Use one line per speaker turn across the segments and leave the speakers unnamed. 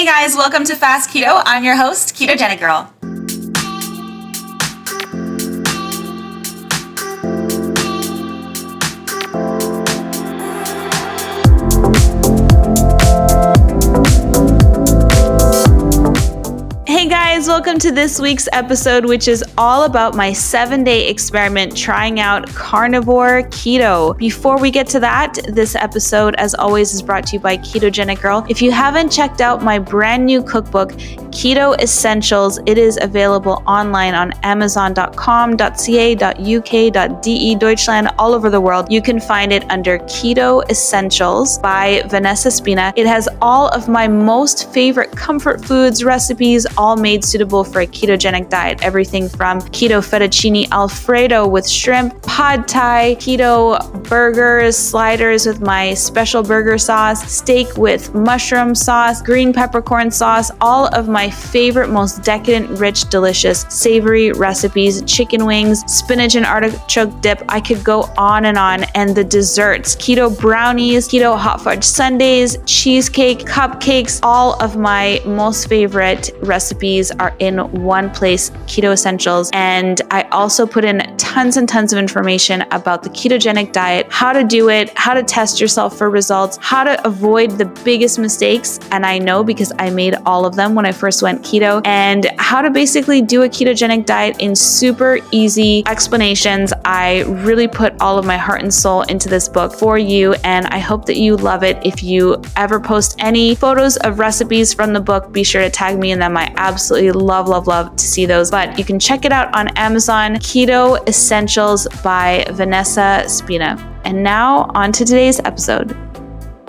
Hey guys, welcome to Fast Keto. I'm your host, Ketogenic Girl. Hey guys, welcome to this week's episode, which is all about my 7-day experiment trying out Carnivore Keto. Before we get to that, this episode, as always, is brought to you by Ketogenic Girl. If you haven't checked out my brand new cookbook, Keto Essentials, it is available online on amazon.com.ca.uk.de, Deutschland, all over the world. You can find it under Keto Essentials by Vanessa Spina. It has all of my most favorite comfort foods, recipes, all made suitable for a ketogenic diet. Everything from keto fettuccine alfredo with shrimp, pad thai, keto burgers, sliders with my special burger sauce, steak with mushroom sauce, green peppercorn sauce, all of my favorite, most decadent, rich, delicious, savory recipes, chicken wings, spinach and artichoke dip. I could go on. And the desserts, keto brownies, keto hot fudge sundaes, cheesecake, cupcakes, all of my most favorite recipes are in one place, Keto Essentials. And I also put in tons and tons of information about the ketogenic diet, how to do it, how to test yourself for results, how to avoid the biggest mistakes. And I know because I made all of them when I first went keto, and how to basically do a ketogenic diet in super easy explanations. I really put all of my heart and soul into this book for you, and I hope that you love it. If you ever post any photos of recipes from the book, be sure to tag me in them. I absolutely love to see those. But you can check it out on Amazon, Keto Essentials by Vanessa Spina. And now on to today's episode.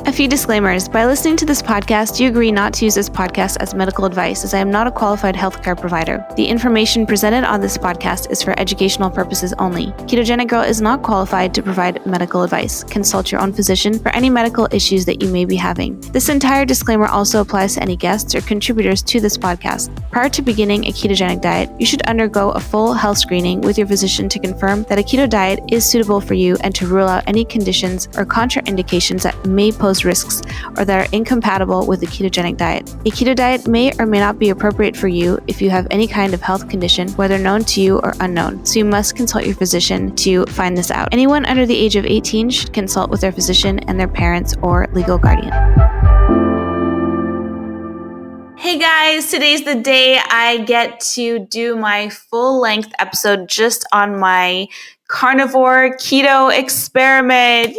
A few disclaimers. By listening to this podcast, you agree not to use this podcast as medical advice, as I am not a qualified healthcare provider. The information presented on this podcast is for educational purposes only. Ketogenic Girl is not qualified to provide medical advice. Consult your own physician for any medical issues that you may be having. This entire disclaimer also applies to any guests or contributors to this podcast. Prior to beginning a ketogenic diet, you should undergo a full health screening with your physician to confirm that a keto diet is suitable for you and to rule out any conditions or contraindications that may pose risks or that are incompatible with the ketogenic diet. A keto diet may or may not be appropriate for you if you have any kind of health condition, whether known to you or unknown. So you must consult your physician to find this out. Anyone under the age of 18 should consult with their physician and their parents or legal guardian. Hey guys, today's the day I get to do my full-length episode just on my Carnivore Keto experiment. Yay!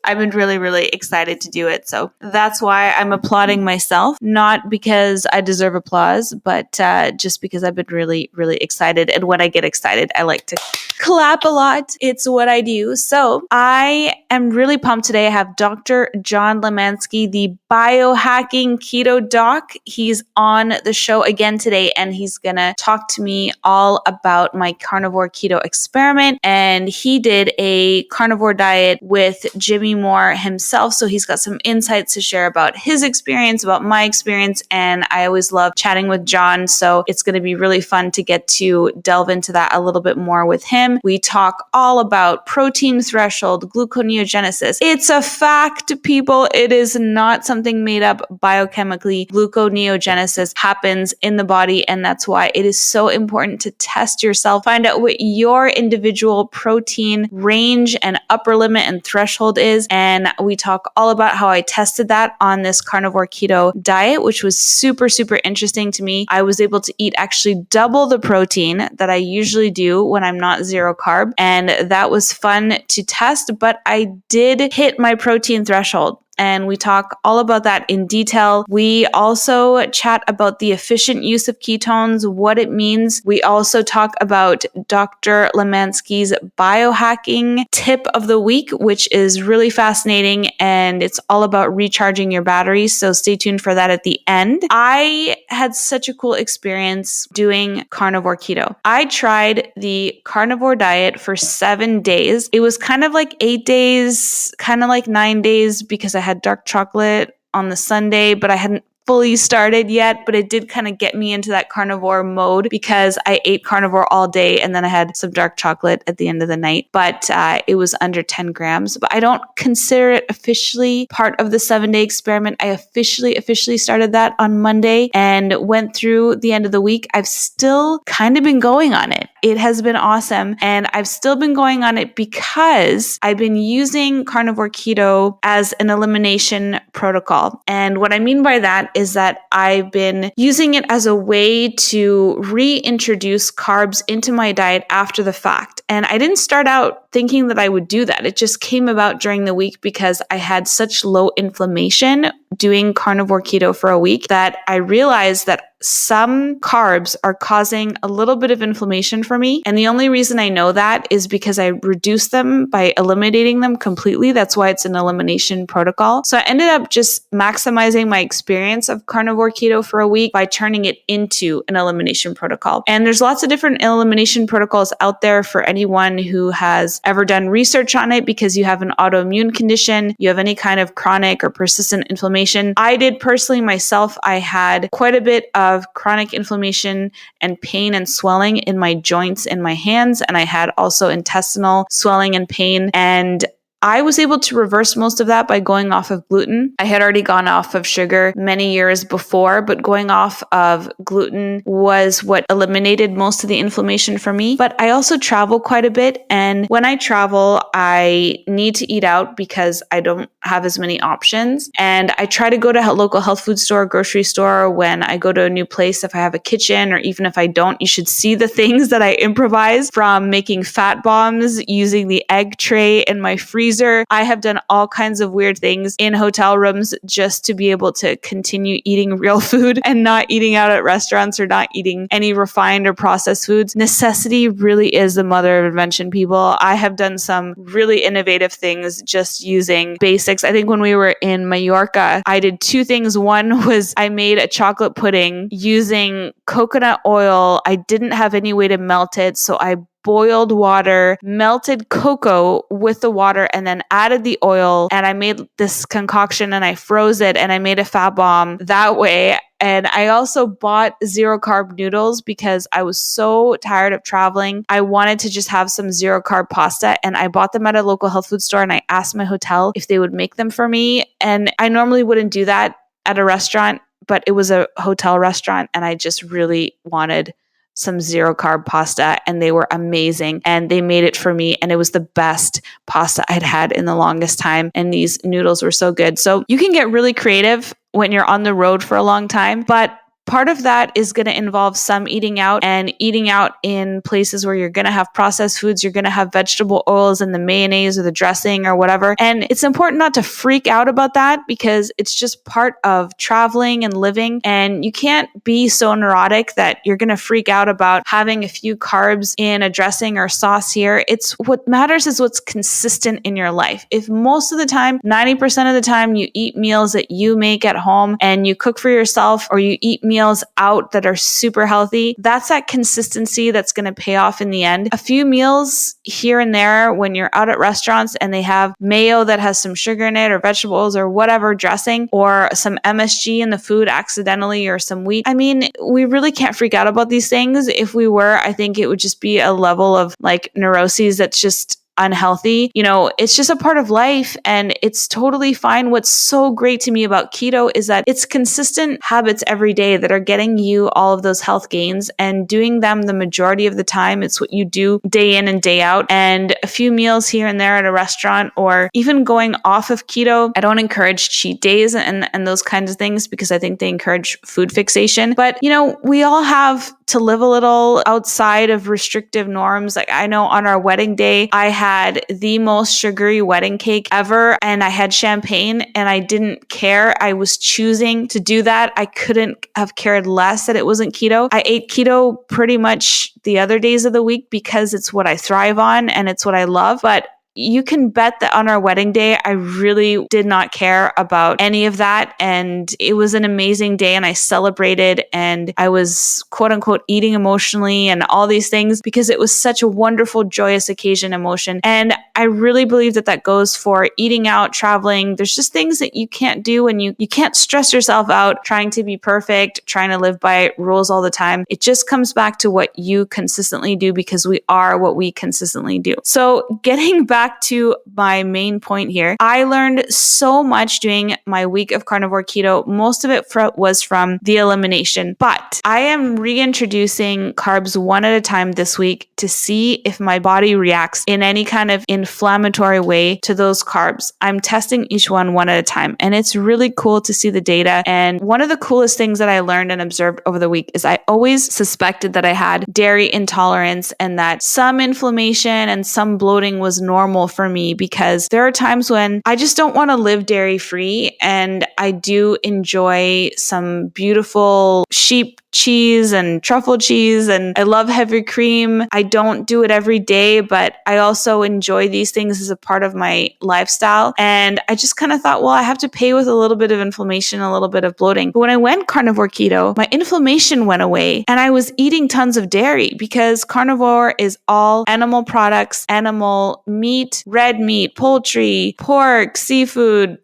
I've been really excited to do it. So that's why I'm applauding myself, not because I deserve applause, but just because I've been really excited. And when I get excited, I like to clap a lot. It's what I do. So I am really pumped today. I have Dr. John Limansky, the biohacking keto doc. He's on the show again today, and he's going to talk to me all about my carnivore keto experiment. And he did a carnivore diet with Jimmy Moore himself. So he's got some insights to share about his experience, about my experience. And I always love chatting with John. So it's going to be really fun to get to delve into that a little bit more with him. We talk all about protein threshold, gluconeogenesis. It's a fact, people. It is not something made up biochemically. Gluconeogenesis happens in the body. And that's why it is so important to test yourself, find out what your individual protein range and upper limit and threshold is. And we talk all about how I tested that on this carnivore keto diet, which was super interesting to me. I was able to eat actually double the protein that I usually do when I'm not zero carb. And that was fun to test, but I did hit my protein threshold. And we talk all about that in detail. We also chat about the efficient use of ketones, what it means. We also talk about Dr. Limansky's biohacking tip of the week, which is really fascinating, and it's all about recharging your batteries. So stay tuned for that at the end. I had such a cool experience doing carnivore keto. I tried the carnivore diet for 7 days. It was kind of like 8 days, kind of like 9 days, because I had dark chocolate on the Sunday, but I hadn't fully started yet, but it did kind of get me into that carnivore mode because I ate carnivore all day and then I had some dark chocolate at the end of the night, but it was under 10 grams. But I don't consider it officially part of the 7-day experiment. I officially started that on Monday and went through the end of the week. I've still kind of been going on it. It has been awesome. And I've still been going on it because I've been using Carnivore Keto as an elimination protocol. And what I mean by that is that I've been using it as a way to reintroduce carbs into my diet after the fact. And I didn't start out thinking that I would do that. It just came about during the week because I had such low inflammation doing Carnivore Keto for a week that I realized that some carbs are causing a little bit of inflammation for me. And the only reason I know that is because I reduced them by eliminating them completely. That's why it's an elimination protocol. So I ended up just maximizing my experience of Carnivore Keto for a week by turning it into an elimination protocol. And there's lots of different elimination protocols out there for anyone who has ever done research on it because you have an autoimmune condition, you have any kind of chronic or persistent inflammation. I did personally myself, I had quite a bit of chronic inflammation and pain and swelling in my joints in my hands. And I had also intestinal swelling and pain. And I was able to reverse most of that by going off of gluten. I had already gone off of sugar many years before, but going off of gluten was what eliminated most of the inflammation for me. But I also travel quite a bit. And when I travel, I need to eat out because I don't have as many options. And I try to go to a local health food store, grocery store when I go to a new place. If I have a kitchen or even if I don't, you should see the things that I improvise, from making fat bombs, using the egg tray in my freezer. I have done all kinds of weird things in hotel rooms just to be able to continue eating real food and not eating out at restaurants or not eating any refined or processed foods. Necessity really is the mother of invention, people. I have done some really innovative things just using basics. I think when we were in Mallorca, I did two things. One was I made a chocolate pudding using coconut oil. I didn't have any way to melt it, so I boiled water, melted cocoa with the water, and then added the oil. And I made this concoction and I froze it and I made a fat bomb that way. And I also bought 0-carb noodles because I was so tired of traveling. I wanted to just have some 0-carb pasta, and I bought them at a local health food store and I asked my hotel if they would make them for me. And I normally wouldn't do that at a restaurant, but it was a hotel restaurant and I just really wanted some 0-carb pasta, and they were amazing, and they made it for me, and it was the best pasta I'd had in the longest time, and these noodles were so good. So you can get really creative when you're on the road for a long time, but part of that is going to involve some eating out, and eating out in places where you're going to have processed foods, you're going to have vegetable oils in the mayonnaise or the dressing or whatever. And it's important not to freak out about that because it's just part of traveling and living. And you can't be so neurotic that you're going to freak out about having a few carbs in a dressing or sauce here. It's what matters is what's consistent in your life. If most of the time, 90% of the time, you eat meals that you make at home and you cook for yourself, or you eat meals out that are super healthy, that's that consistency that's going to pay off in the end. A few meals here and there when you're out at restaurants and they have mayo that has some sugar in it, or vegetables or whatever dressing, or some MSG in the food accidentally, or some wheat. I mean, we really can't freak out about these things. If we were, I think it would just be a level of like neuroses that's just unhealthy. You know, it's just a part of life and it's totally fine. What's so great to me about keto is that it's consistent habits every day that are getting you all of those health gains, and doing them the majority of the time. It's what you do day in and day out, and a few meals here and there at a restaurant, or even going off of keto. I don't encourage cheat days and those kinds of things because I think they encourage food fixation. But, you know, we all have to live a little outside of restrictive norms. Like I know on our wedding day, I had the most sugary wedding cake ever, and I had champagne and I didn't care. I was choosing to do that. I couldn't have cared less that it wasn't keto. I ate keto pretty much the other days of the week because it's what I thrive on and it's what I love. But you can bet that on our wedding day, I really did not care about any of that. And it was an amazing day, and I celebrated, and I was quote unquote eating emotionally and all these things because it was such a wonderful, joyous occasion emotion. And I really believe that that goes for eating out, traveling. There's just things that you can't do, and you can't stress yourself out trying to be perfect, trying to live by rules all the time. It just comes back to what you consistently do, because we are what we consistently do. So getting back to my main point here, I learned so much doing my week of carnivore keto. Most of it was from the elimination, but I am reintroducing carbs one at a time this week to see if my body reacts in any kind of inflammatory way to those carbs. I'm testing each one at a time, and it's really cool to see the data. And one of the coolest things that I learned and observed over the week is I always suspected that I had dairy intolerance and that some inflammation and some bloating was normal for me, because there are times when I just don't want to live dairy free, and I do enjoy some beautiful sheep cheese and truffle cheese, and I love heavy cream. I don't do it every day, but I also enjoy these things as a part of my lifestyle. And I just kind of thought, well, I have to pay with a little bit of inflammation, a little bit of bloating. But when I went carnivore keto, my inflammation went away, and I was eating tons of dairy, because carnivore is all animal products, animal meat, red meat, poultry, pork, seafood,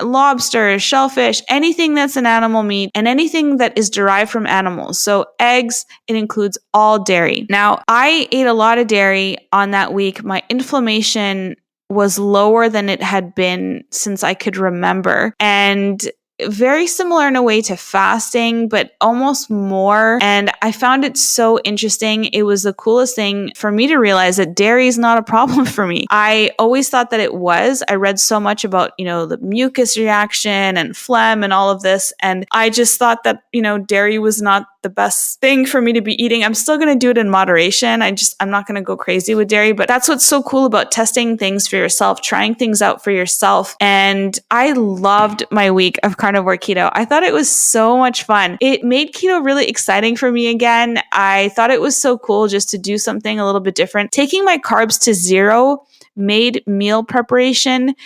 lobster, shellfish, anything that's an animal meat, and anything that is derived from animals. So eggs, it includes all dairy. Now, I ate a lot of dairy on that week. My inflammation was lower than it had been since I could remember, and very similar in a way to fasting, but almost more. And I found it so interesting. It was the coolest thing for me to realize that dairy is not a problem for me. I always thought that it was. I read so much about, the mucus reaction and phlegm and all of this. And I just thought that, dairy was not the best thing for me to be eating. I'm still going to do it in moderation. I'm not going to go crazy with dairy, but that's what's so cool about testing things for yourself, trying things out for yourself. And I loved my week of carnivore keto. I thought it was so much fun. It made keto really exciting for me again. I thought it was so cool just to do something a little bit different. Taking my carbs to zero made meal preparation,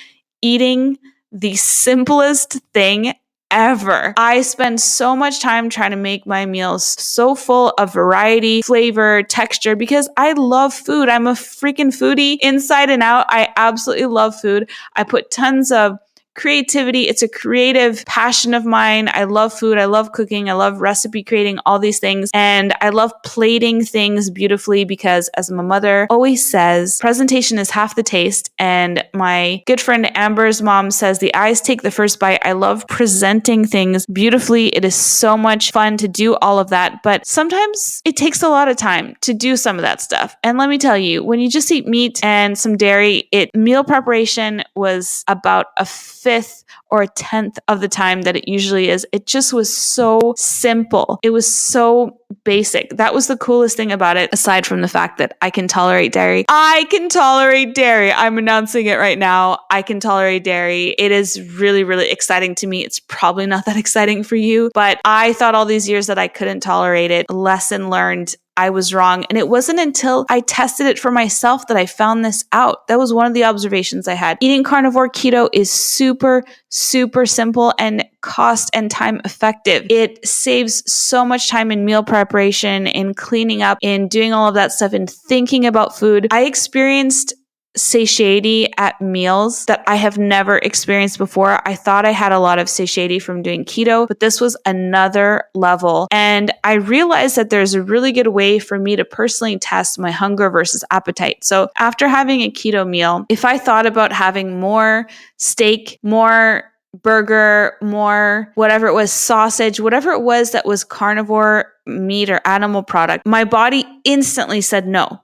eating the simplest thing ever. I spend so much time trying to make my meals so full of variety, flavor, texture, because I love food. I'm a freaking foodie inside and out. I absolutely love food. I put tons of creativity. It's a creative passion of mine. I love food. I love cooking. I love recipe creating, all these things. And I love plating things beautifully, because as my mother always says, presentation is half the taste. And my good friend Amber's mom says the eyes take the first bite. I love presenting things beautifully. It is so much fun to do all of that. But sometimes it takes a lot of time to do some of that stuff. And let me tell you, when you just eat meat and some dairy, meal preparation was about a fifth or a tenth of the time that it usually is. It just was so simple. It was so basic. That was the coolest thing about it, aside from the fact that I can tolerate dairy. I can tolerate dairy. I'm announcing it right now. I can tolerate dairy. It is really, really exciting to me. It's probably not that exciting for you, but I thought all these years that I couldn't tolerate it. Lesson learned. I was wrong. And it wasn't until I tested it for myself that I found this out. That was one of the observations I had. Eating carnivore keto is super, super simple and cost and time effective. It saves so much time in meal preparation, in cleaning up, in doing all of that stuff, in thinking about food. I experienced satiety at meals that I have never experienced before. I thought I had a lot of satiety from doing keto, but this was another level. And I realized that there's a really good way for me to personally test my hunger versus appetite. So after having a keto meal, if I thought about having more steak, more burger, more whatever it was, sausage, whatever it was that was carnivore meat or animal product, my body instantly said no.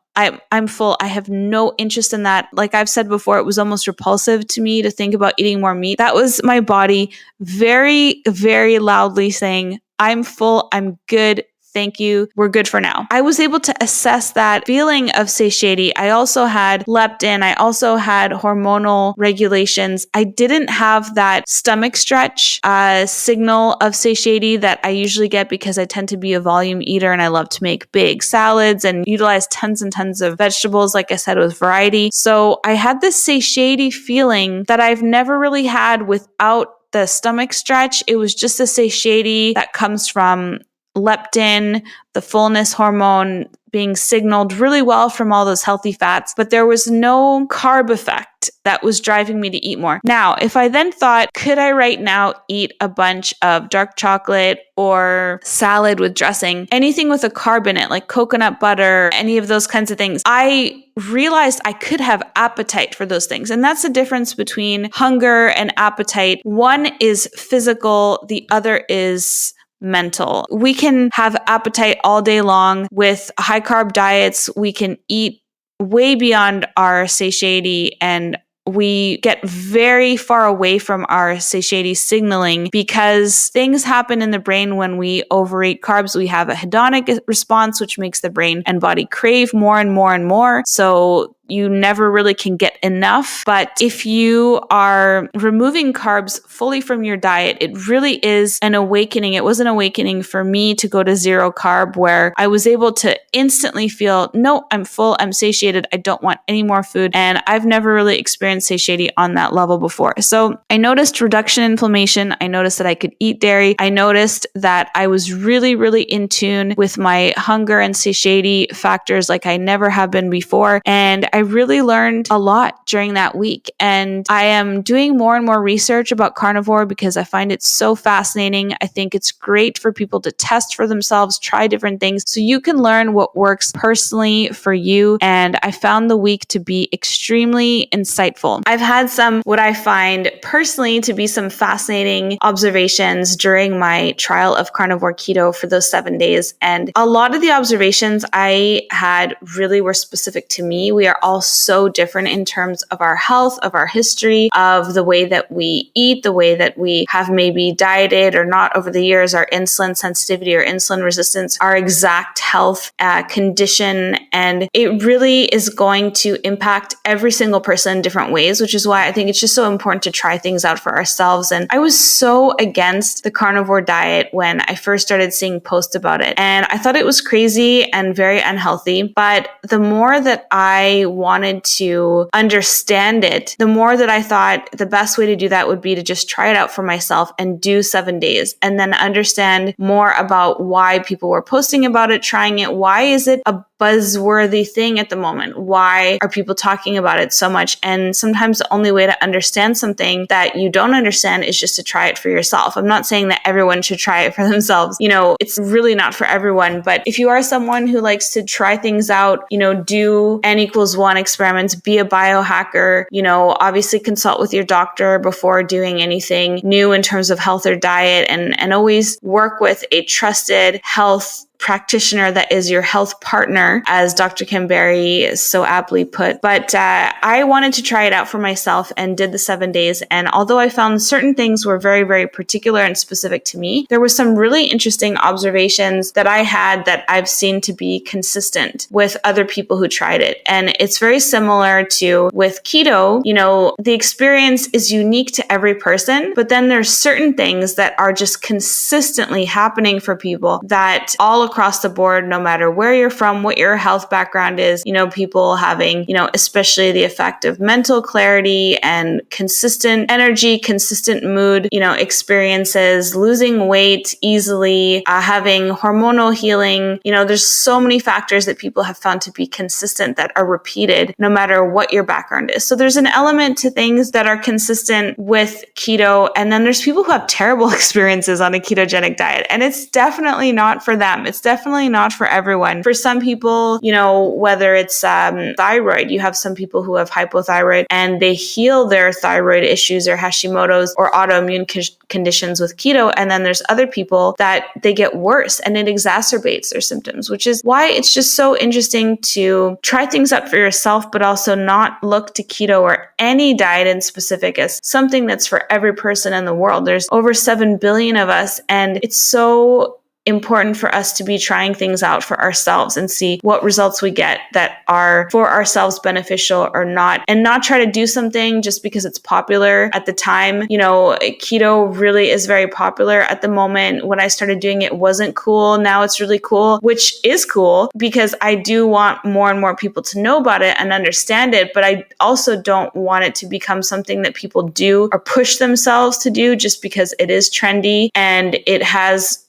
I'm full. I have no interest in that. Like I've said before, it was almost repulsive to me to think about eating more meat. That was my body very, very loudly saying, I'm full. I'm good. Thank you. We're good for now. I was able to assess that feeling of satiety. I also had leptin. I also had hormonal regulations. I didn't have that stomach stretch signal of satiety that I usually get because I tend to be a volume eater and I love to make big salads and utilize tons and tons of vegetables, like I said, with variety. So I had this satiety feeling that I've never really had without the stomach stretch. It was just a satiety that comes from leptin, the fullness hormone being signaled really well from all those healthy fats, but there was no carb effect that was driving me to eat more. Now, if I then thought, could I right now eat a bunch of dark chocolate or salad with dressing, anything with a carb in it, like coconut butter, any of those kinds of things, I realized I could have appetite for those things. And that's the difference between hunger and appetite. One is physical, the other is mental. We can have appetite all day long with high carb diets. We can eat way beyond our satiety and we get very far away from our satiety signaling because things happen in the brain when we overeat carbs. We have a hedonic response, which makes the brain and body crave more and more and more. So you never really can get enough. But if you are removing carbs fully from your diet, it really is an awakening. It was an awakening for me to go to zero carb where I was able to instantly feel, no, I'm full, I'm satiated, I don't want any more food. And I've never really experienced satiety on that level before. So I noticed reduction in inflammation. I noticed that I could eat dairy. I noticed that I was really, really in tune with my hunger and satiety factors like I never have been before. And I really learned a lot during that week. And I am doing more and more research about carnivore because I find it so fascinating. I think it's great for people to test for themselves, try different things so you can learn what works personally for you. And I found the week to be extremely insightful. I've had some, what I find personally to be some fascinating observations during my trial of carnivore keto for those 7 days. And a lot of the observations I had really were specific to me. We are all so different in terms of our health, of our history, of the way that we eat, the way that we have maybe dieted or not over the years, our insulin sensitivity or insulin resistance, our exact health condition. And it really is going to impact every single person in different ways, which is why I think it's just so important to try things out for ourselves. And I was so against the carnivore diet when I first started seeing posts about it. And I thought it was crazy and very unhealthy. But the more that I wanted to understand it, the more that I thought the best way to do that would be to just try it out for myself and do 7 days and then understand more about why people were posting about it, trying it. Why is it a buzzworthy thing at the moment? Why are people talking about it so much? And sometimes the only way to understand something that you don't understand is just to try it for yourself. I'm not saying that everyone should try it for themselves. It's really not for everyone. But if you are someone who likes to try things out, do N=1 experiments, be a biohacker, obviously consult with your doctor before doing anything new in terms of health or diet and always work with a trusted health practitioner that is your health partner, as Dr. Kim Berry so aptly put. But I wanted to try it out for myself and did the 7 days. And although I found certain things were very, very particular and specific to me, there were some really interesting observations that I had that I've seen to be consistent with other people who tried it. And it's very similar to with keto. The experience is unique to every person, but then there's certain things that are just consistently happening for people that all across the board, no matter where you're from, what your health background is, people having, especially the effect of mental clarity and consistent energy, consistent mood, experiences, losing weight easily, having hormonal healing. There's so many factors that people have found to be consistent that are repeated no matter what your background is. So there's an element to things that are consistent with keto. And then there's people who have terrible experiences on a ketogenic diet. And it's definitely not for them. It's definitely not for everyone. For some people, whether it's thyroid, you have some people who have hypothyroid and they heal their thyroid issues or Hashimoto's or autoimmune conditions with keto. And then there's other people that they get worse and it exacerbates their symptoms, which is why it's just so interesting to try things out for yourself, but also not look to keto or any diet in specific as something that's for every person in the world. There's over 7 billion of us, and it's so important for us to be trying things out for ourselves and see what results we get that are for ourselves beneficial or not, and not try to do something just because it's popular at the time. Keto really is very popular at the moment. When I started doing it, it wasn't cool. Now it's really cool, which is cool because I do want more and more people to know about it and understand it. But I also don't want it to become something that people do or push themselves to do just because it is trendy and it has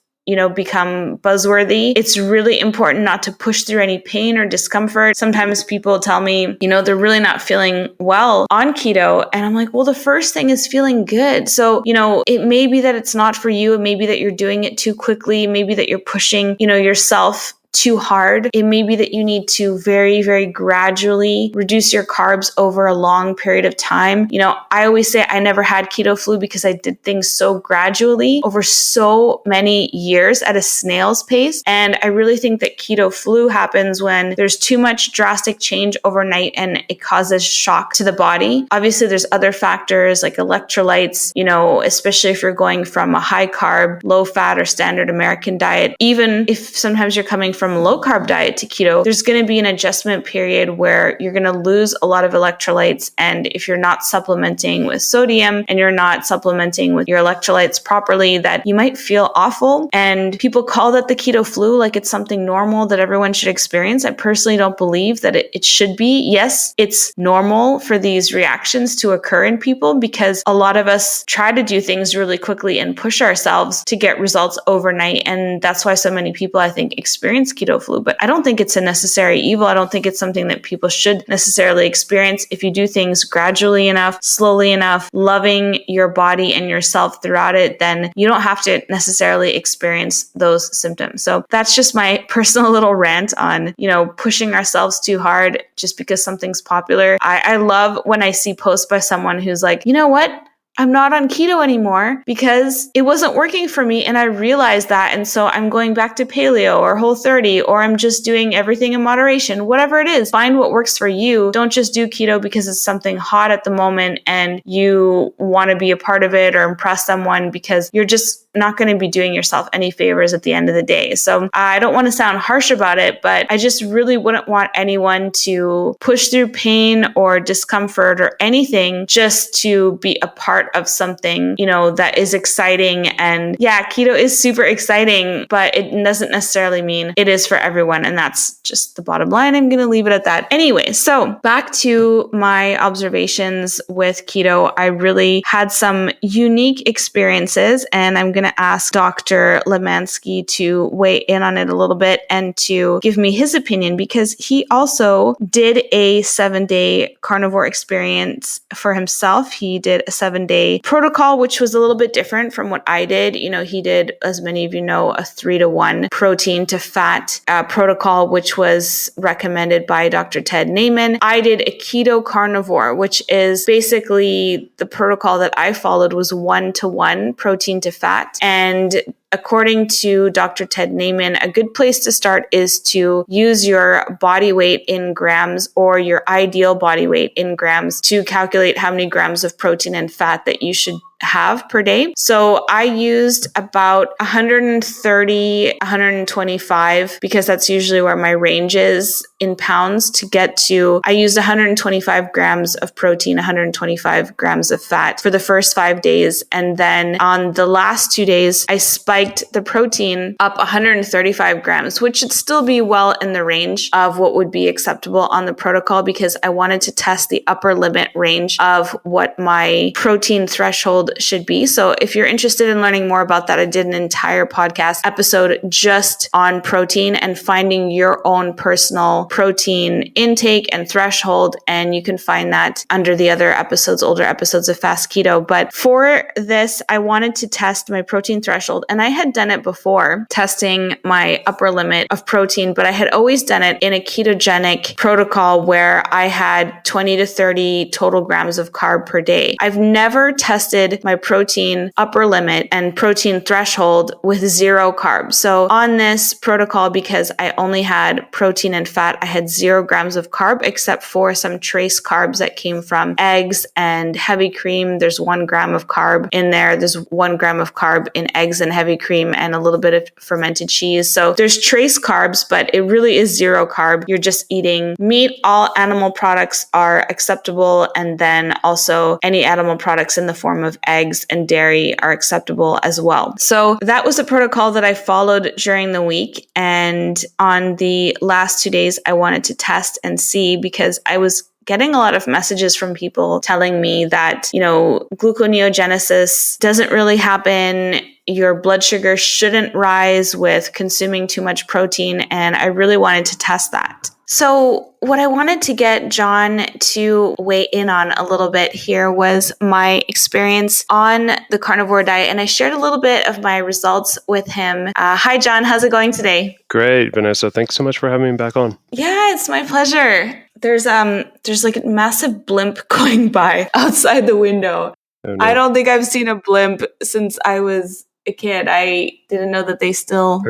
become buzzworthy. It's really important not to push through any pain or discomfort. Sometimes people tell me, they're really not feeling well on keto. And I'm like, well, the first thing is feeling good. So, it may be that it's not for you. It may be that you're doing it too quickly. Maybe that you're pushing, yourself too hard. It may be that you need to very, very gradually reduce your carbs over a long period of time. I always say I never had keto flu because I did things so gradually over so many years at a snail's pace. And I really think that keto flu happens when there's too much drastic change overnight and it causes shock to the body. Obviously, there's other factors like electrolytes, especially if you're going from a high carb, low fat or standard American diet. Even if sometimes you're coming from a low carb diet to keto, there's going to be an adjustment period where you're going to lose a lot of electrolytes. And if you're not supplementing with sodium and you're not supplementing with your electrolytes properly, that you might feel awful. And people call that the keto flu, like it's something normal that everyone should experience. I personally don't believe that it should be. Yes, it's normal for these reactions to occur in people because a lot of us try to do things really quickly and push ourselves to get results overnight. And that's why so many people, I think, experience keto flu. But I don't think it's a necessary evil. I don't think it's something that people should necessarily experience. If you do things gradually enough, slowly enough, loving your body and yourself throughout it, then you don't have to necessarily experience those symptoms. So that's just my personal little rant on, pushing ourselves too hard just because something's popular. I love when I see posts by someone who's like, you know what? I'm not on keto anymore because it wasn't working for me and I realized that. And so I'm going back to paleo or Whole30, or I'm just doing everything in moderation, whatever it is. Find what works for you. Don't just do keto because it's something hot at the moment and you want to be a part of it or impress someone, because you're just not going to be doing yourself any favors at the end of the day. So I don't want to sound harsh about it, but I just really wouldn't want anyone to push through pain or discomfort or anything just to be a part of something, that is exciting. And yeah, keto is super exciting, but it doesn't necessarily mean it is for everyone. And that's just the bottom line. I'm going to leave it at that. Anyway, so back to my observations with keto. I really had some unique experiences, and I'm going to ask Dr. Limansky to weigh in on it a little bit and to give me his opinion, because he also did a 7-day carnivore experience for himself. He did a 7-day protocol, which was a little bit different from what I did. He did, as many of you know, a 3-to-1 protein to fat protocol, which was recommended by Dr. Ted Naiman. I did a keto carnivore, which is basically the protocol that I followed was 1-to-1 protein to fat. And according to Dr. Ted Naiman, a good place to start is to use your body weight in grams or your ideal body weight in grams to calculate how many grams of protein and fat that you should have per day. So I used about 130, 125, because that's usually where my range is in pounds to get to. I used 125 grams of protein, 125 grams of fat for the first 5 days. And then on the last 2 days, I spiked the protein up 135 grams, which should still be well in the range of what would be acceptable on the protocol, because I wanted to test the upper limit range of what my protein threshold should be. So if you're interested in learning more about that, I did an entire podcast episode just on protein and finding your own personal protein intake and threshold. And you can find that under the other episodes, older episodes of Fast Keto. But for this, I wanted to test my protein threshold. And I had done it before, testing my upper limit of protein, but I had always done it in a ketogenic protocol where I had 20 to 30 total grams of carb per day. I've never tested my protein upper limit and protein threshold with 0 carbs. So on this protocol, because I only had protein and fat, I had 0 grams of carb, except for some trace carbs that came from eggs and heavy cream. There's 1 gram of carb in there. There's 1 gram of carb in eggs and heavy cream and a little bit of fermented cheese. So there's trace carbs, but it really is zero carb. You're just eating meat. All animal products are acceptable. And then also any animal products in the form of eggs and dairy are acceptable as well. So that was a protocol that I followed during the week. And on the last 2 days, I wanted to test and see, because I was getting a lot of messages from people telling me that, gluconeogenesis doesn't really happen. Your blood sugar shouldn't rise with consuming too much protein. And I really wanted to test that. So what I wanted to get John to weigh in on a little bit here was my experience on the carnivore diet. And I shared a little bit of my results with him. Hi, John. How's it going today?
Great, Vanessa. Thanks so much for having me back on.
Yeah, it's my pleasure. There's like a massive blimp going by outside the window. Oh, no. I don't think I've seen a blimp since I was a kid. I didn't know that they still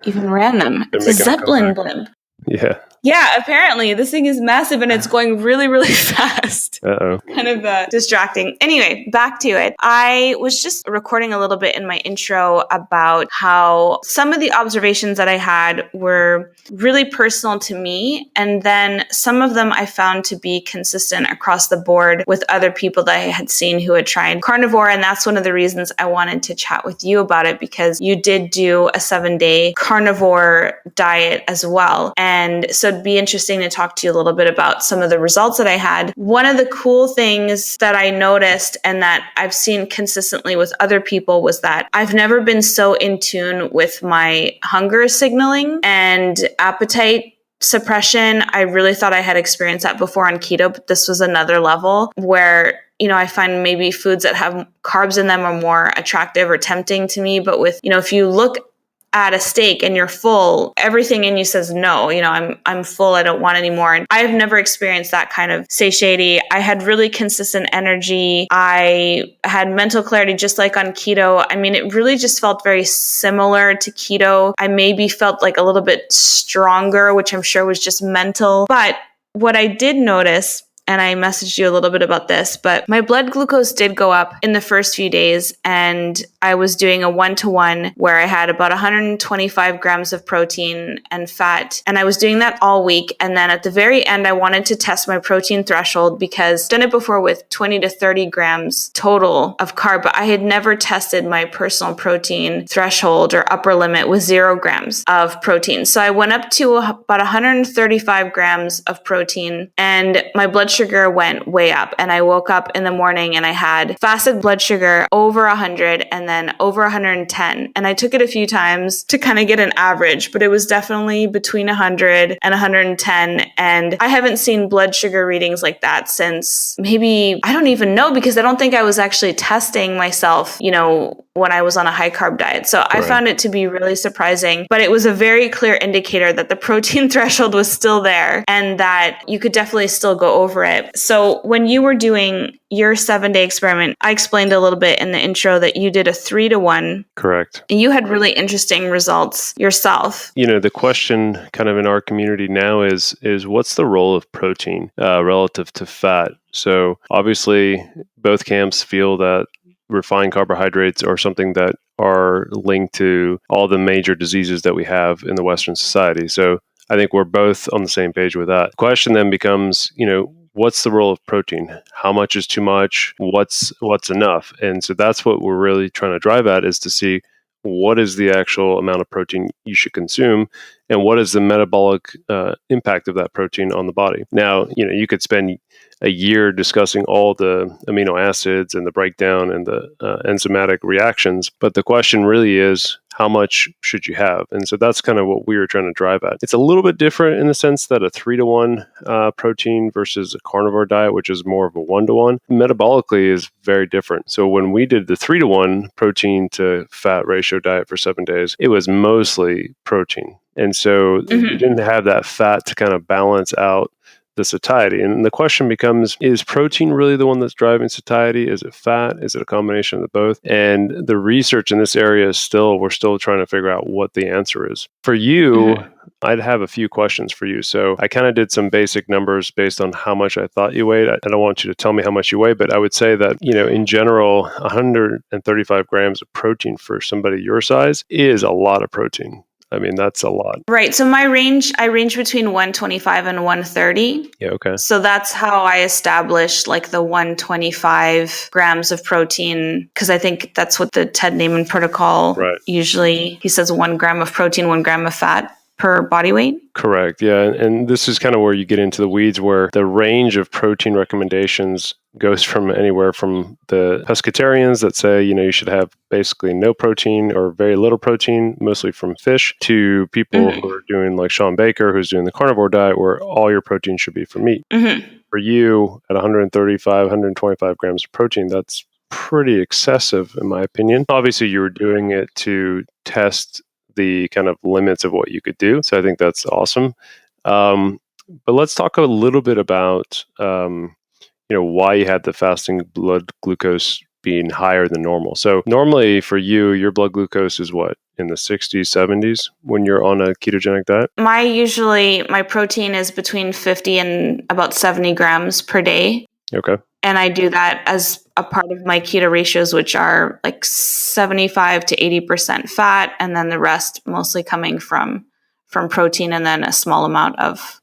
even ran them. It's a Zeppelin blimp.
Yeah.
Yeah, apparently this thing is massive and it's going really, really fast.
Uh-oh.
Kind of distracting. Anyway, back to it. I was just recording a little bit in my intro about how some of the observations that I had were really personal to me. And then some of them I found to be consistent across the board with other people that I had seen who had tried carnivore. And that's one of the reasons I wanted to chat with you about it, because you did do a 7-day carnivore diet as well. And so it'd be interesting to talk to you a little bit about some of the results that I had. One of the cool things that I noticed and that I've seen consistently with other people was that I've never been so in tune with my hunger signaling and appetite suppression. I really thought I had experienced that before on keto, but this was another level where I find maybe foods that have carbs in them are more attractive or tempting to me. But with, if you look at a steak and you're full, everything in you says no, I'm full, I don't want any more. And I've never experienced that kind of satiety. I had really consistent energy. I had mental clarity, just like on keto. I mean, it really just felt very similar to keto. I maybe felt like a little bit stronger, which I'm sure was just mental. But what I did notice, and I messaged you a little bit about this, but my blood glucose did go up in the first few days, and I was doing a 1-to-1 where I had about 125 grams of protein and fat, and I was doing that all week. And then at the very end, I wanted to test my protein threshold, because I've done it before with 20 to 30 grams total of carb, but I had never tested my personal protein threshold or upper limit with 0 grams of protein. So I went up to about 135 grams of protein, and my blood sugar went way up. And I woke up in the morning and I had fasted blood sugar over 100 and then over 110. And I took it a few times to kind of get an average, but it was definitely between 100 and 110. And I haven't seen blood sugar readings like that since maybe, I don't even know, because I don't think I was actually testing myself, when I was on a high carb diet. So I found it to be really surprising, but it was a very clear indicator that the protein threshold was still there and that you could definitely still go over it. So when you were doing your 7-day experiment, I explained a little bit in the intro that you did a 3-to-1.
Correct.
And you had really interesting results yourself.
The question kind of in our community now is what's the role of protein relative to fat? So obviously both camps feel that refined carbohydrates are something that are linked to all the major diseases that we have in the Western society. So I think we're both on the same page with that. The question then becomes, what's the role of protein? How much is too much? What's enough? And so that's what we're really trying to drive at, is to see what is the actual amount of protein you should consume and what is the metabolic impact of that protein on the body. Now, you could spend a year discussing all the amino acids and the breakdown and the enzymatic reactions, but the question really is, how much should you have? And so that's kind of what we were trying to drive at. It's a little bit different in the sense that a 3-to-1 protein versus a carnivore diet, which is more of a 1-to-1, metabolically is very different. So when we did the 3-to-1 protein to fat ratio diet for 7 days, it was mostly protein. And so you didn't have that fat to kind of balance out the satiety. And the question becomes, is protein really the one that's driving satiety? Is it fat? Is it a combination of the both? And the research in this area is we're still trying to figure out what the answer is. For you, I'd have a few questions for you. So I kind of did some basic numbers based on how much I thought you weighed. I don't want you to tell me how much you weigh, but I would say that, in general, 135 grams of protein for somebody your size is a lot of protein. I mean, that's a lot.
Right. So I range between 125 and 130.
Yeah, okay.
So that's how I established like the 125 grams of protein, because I think that's what the Ted Naiman protocol usually, he says 1 gram of protein, 1 gram of fat per body weight.
Correct. Yeah. And this is kind of where you get into the weeds, where the range of protein recommendations goes from anywhere from the pescatarians that say, you should have basically no protein or very little protein, mostly from fish, to people who are doing like Sean Baker, who's doing the carnivore diet, where all your protein should be from meat. For you, at 135, 125 grams of protein, that's pretty excessive, in my opinion. Obviously, you were doing it to test the kind of limits of what you could do. So I think that's awesome. But let's talk a little bit about, why you had the fasting blood glucose being higher than normal. So normally for you, your blood glucose is what, in the 60s, 70s when you're on a ketogenic diet?
My protein is between 50 and about 70 grams per day.
Okay.
And I do that as a part of my keto ratios, which are like 75 to 80% fat, and then the rest mostly coming from protein, and then a small amount of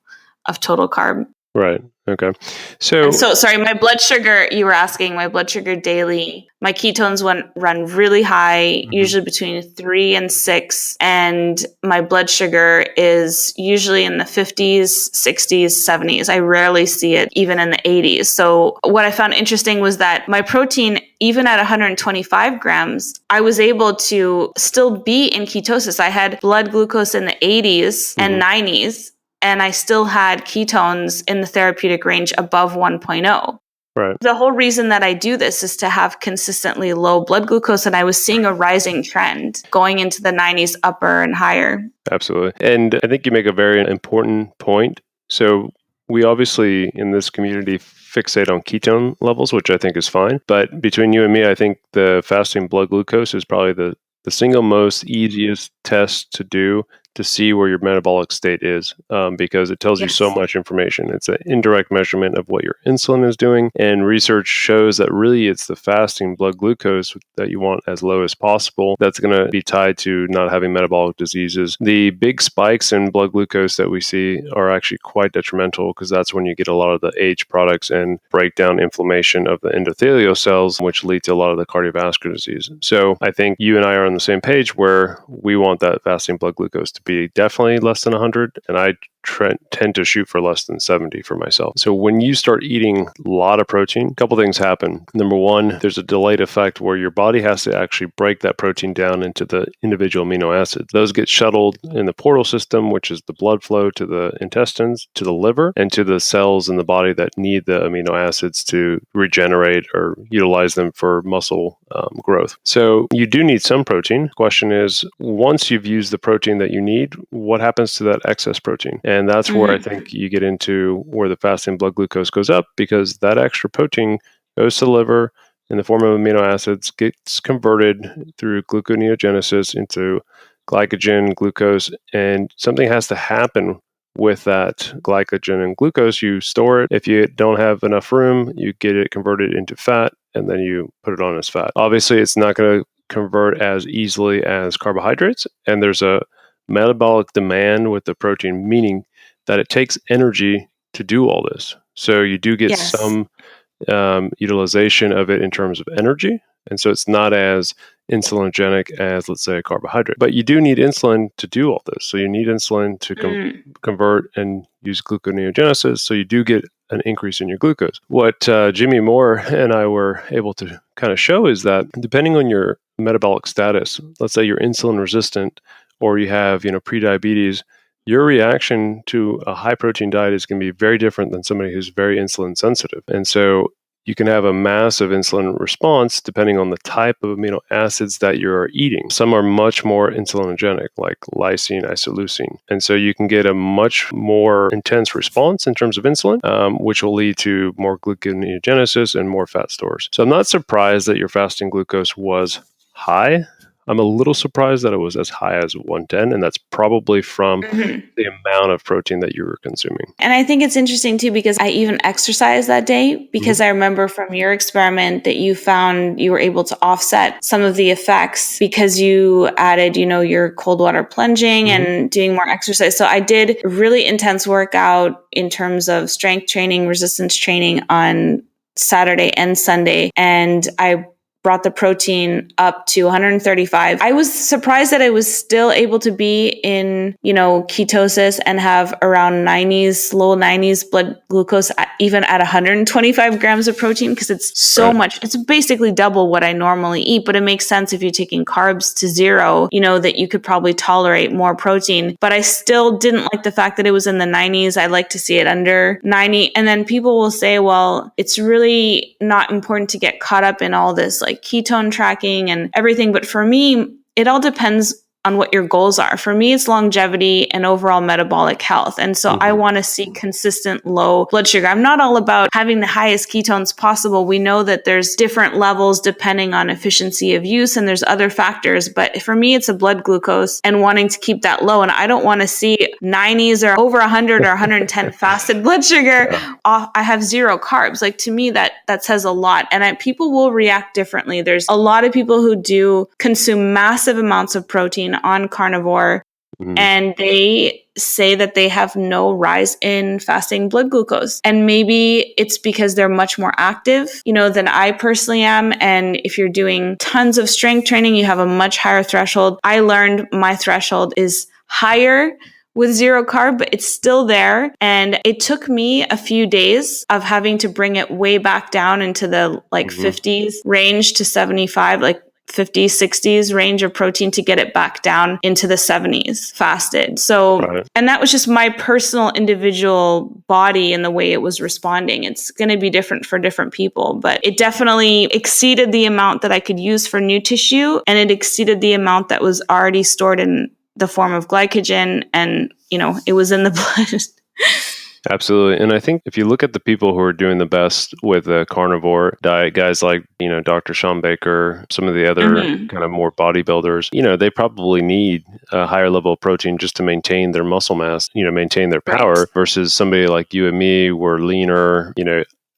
total carb.
Right. Okay. So
sorry, my blood sugar, you were asking, my blood sugar daily, my ketones run really high, usually between 3 and 6. And my blood sugar is usually in the 50s, 60s, 70s. I rarely see it even in the 80s. So what I found interesting was that my protein, even at 125 grams, I was able to still be in ketosis. I had blood glucose in the 80s and 90s. And I still had ketones in the therapeutic range above 1.0.
Right.
The whole reason that I do this is to have consistently low blood glucose, and I was seeing a rising trend going into the 90s, upper and higher.
Absolutely. And I think you make a very important point. So we obviously in this community fixate on ketone levels, which I think is fine. But between you and me, I think the fasting blood glucose is probably the single most easiest test to do to see where your metabolic state is, because it tells you so much information. It's an indirect measurement of what your insulin is doing, and research shows that really it's the fasting blood glucose that you want as low as possible that's going to be tied to not having metabolic diseases. The big spikes in blood glucose that we see are actually quite detrimental, because that's when you get a lot of the H products and break down inflammation of the endothelial cells, which lead to a lot of the cardiovascular disease. So I think you and I are on the same page where we want that fasting blood glucose to be definitely less than 100, and I tend to shoot for less than 70 for myself. So when you start eating a lot of protein, a couple things happen. Number one, there's a delayed effect where your body has to actually break that protein down into the individual amino acids. Those get shuttled in the portal system, which is the blood flow to the intestines, to the liver, and to the cells in the body that need the amino acids to regenerate or utilize them for muscle growth. So you do need some protein. The question is, once you've used the protein that you need, what happens to that excess protein? And that's where I think you get into where the fasting blood glucose goes up, because that extra protein goes to the liver in the form of amino acids, gets converted through gluconeogenesis into glycogen, glucose, and something has to happen with that glycogen and glucose. You store it. If you don't have enough room, you get it converted into fat, and then you put it on as fat. Obviously, it's not going to convert as easily as carbohydrates, and there's a metabolic demand with the protein, meaning that it takes energy to do all this. So you do get some utilization of it in terms of energy. And so it's not as insulinogenic as, let's say, a carbohydrate. But you do need insulin to do all this. So you need insulin to convert and use gluconeogenesis. So you do get an increase in your glucose. What Jimmy Moore and I were able to kind of show is that depending on your metabolic status, let's say you're insulin resistant, or you have, prediabetes, your reaction to a high protein diet is going to be very different than somebody who's very insulin sensitive. And so you can have a massive insulin response depending on the type of amino acids that you're eating. Some are much more insulinogenic, like lysine, isoleucine. And so you can get a much more intense response in terms of insulin, which will lead to more gluconeogenesis and more fat stores. So I'm not surprised that your fasting glucose was high. I'm a little surprised that it was as high as 110, and that's probably from the amount of protein that you were consuming.
And I think it's interesting too, because I even exercised that day, because I remember from your experiment that you found you were able to offset some of the effects because you added, your cold water plunging and doing more exercise. So I did a really intense workout in terms of strength training, resistance training on Saturday and Sunday. And I brought the protein up to 135. I was surprised that I was still able to be in, ketosis and have around 90s, low 90s blood glucose, even at 125 grams of protein, because it's so much. It's basically double what I normally eat, but it makes sense if you're taking carbs to zero, that you could probably tolerate more protein. But I still didn't like the fact that it was in the 90s. I like to see it under 90. And then people will say, well, it's really not important to get caught up in all this like ketone tracking and everything. But for me, it all depends on what your goals are. For me, it's longevity and overall metabolic health. And so I want to see consistent low blood sugar. I'm not all about having the highest ketones possible. We know that there's different levels depending on efficiency of use, and there's other factors. But for me, it's a blood glucose and wanting to keep that low. And I don't want to see 90s or over 100 or 110 fasted blood sugar. I have zero carbs. Like, to me, that says a lot. And people will react differently. There's a lot of people who do consume massive amounts of protein on carnivore, and they say that they have no rise in fasting blood glucose. And maybe it's because they're much more active, than I personally am. And if you're doing tons of strength training, you have a much higher threshold. I learned my threshold is higher with zero carb, but it's still there. And it took me a few days of having to bring it way back down into the 50s range to 75, 50s, 60s range of protein to get it back down into the 70s fasted. So, and that was just my personal individual body and the way it was responding. It's going to be different for different people, but it definitely exceeded the amount that I could use for new tissue. And it exceeded the amount that was already stored in the form of glycogen. And, it was in the blood.
Absolutely. And I think if you look at the people who are doing the best with a carnivore diet, guys like, Dr. Sean Baker, some of the other kind of more bodybuilders, they probably need a higher level of protein just to maintain their muscle mass, maintain their power versus somebody like you and me, we're leaner,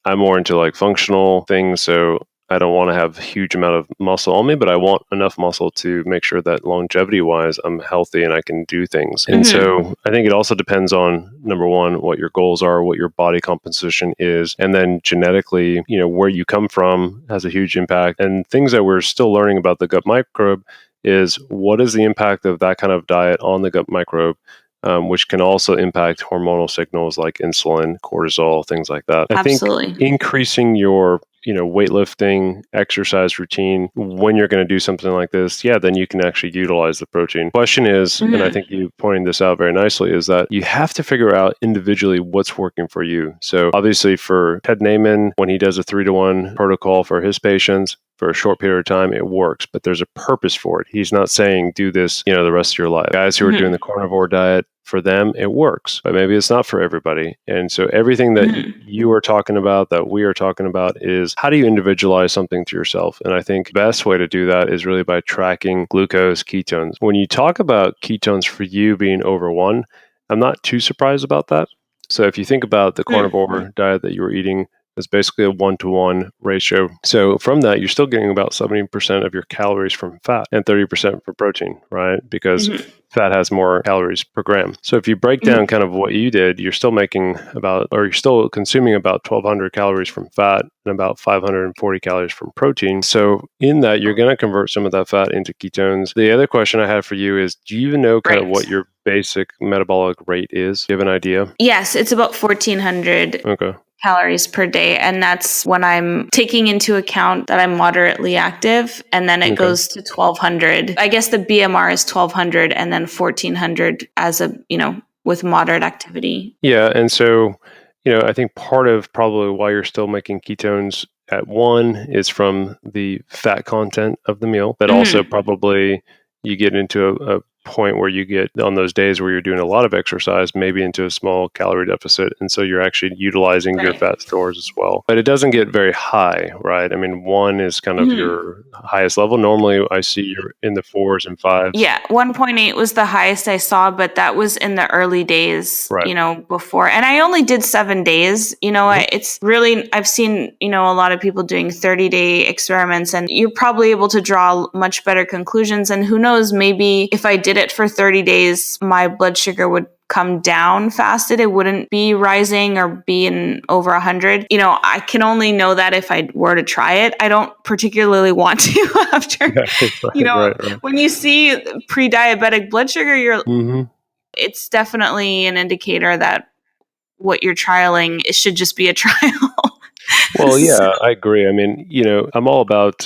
I'm more into like functional things. So I don't want to have a huge amount of muscle on me, but I want enough muscle to make sure that longevity-wise, I'm healthy and I can do things. And so I think it also depends on, number one, what your goals are, what your body composition is, and then genetically, where you come from has a huge impact. And things that we're still learning about the gut microbe is what is the impact of that kind of diet on the gut microbe, which can also impact hormonal signals like insulin, cortisol, things like that. I think increasing your weightlifting exercise routine when you're going to do something like this, then you can actually utilize the protein. Question is, and I think you pointed this out very nicely, is that you have to figure out individually what's working for you. So obviously for Ted Naiman, when he does a 3-to-1 protocol for his patients, for a short period of time, it works, but there's a purpose for it. He's not saying do this, the rest of your life. Guys who are doing the carnivore diet, for them, it works, but maybe it's not for everybody. And so everything that you are talking about, that we are talking about, is how do you individualize something to yourself? And I think the best way to do that is really by tracking glucose, ketones. When you talk about ketones for you being over 1, I'm not too surprised about that. So if you think about the carnivore diet that you were eating, it's basically a 1-to-1 ratio. So from that, you're still getting about 70% of your calories from fat and 30% from protein, right? Because fat has more calories per gram. So if you break down kind of what you did, you're still making you're still consuming about 1,200 calories from fat and about 540 calories from protein. So in that, you're going to convert some of that fat into ketones. The other question I have for you is, do you even know kind of what your basic metabolic rate is? Do you have an idea?
Yes, it's about 1,400.
Okay.
Calories per day. And that's when I'm taking into account that I'm moderately active. And then it goes to 1,200. I guess the BMR is 1,200 and then 1,400 as with moderate activity.
Yeah. And so, I think part of probably why you're still making ketones at 1 is from the fat content of the meal, but also probably you get into a point where you get on those days where you're doing a lot of exercise, maybe into a small calorie deficit. And so you're actually utilizing your fat stores as well. But it doesn't get very high, right? I mean, 1 is kind of your highest level. Normally, I see you're in the 4s and 5s.
Yeah, 1.8 was the highest I saw, but that was in the early days,
right.
Before. And I only did 7 days. It's really, I've seen, a lot of people doing 30-day experiments, and you're probably able to draw much better conclusions. And who knows, maybe if I did it for 30 days, my blood sugar would come down fasted. It wouldn't be rising or be in over 100. I can only know that if I were to try it. I don't particularly want to after,
right.
When you see pre-diabetic blood sugar, it's definitely an indicator that what you're trialing, it should just be a trial.
Well, yeah, I agree. I mean, I'm all about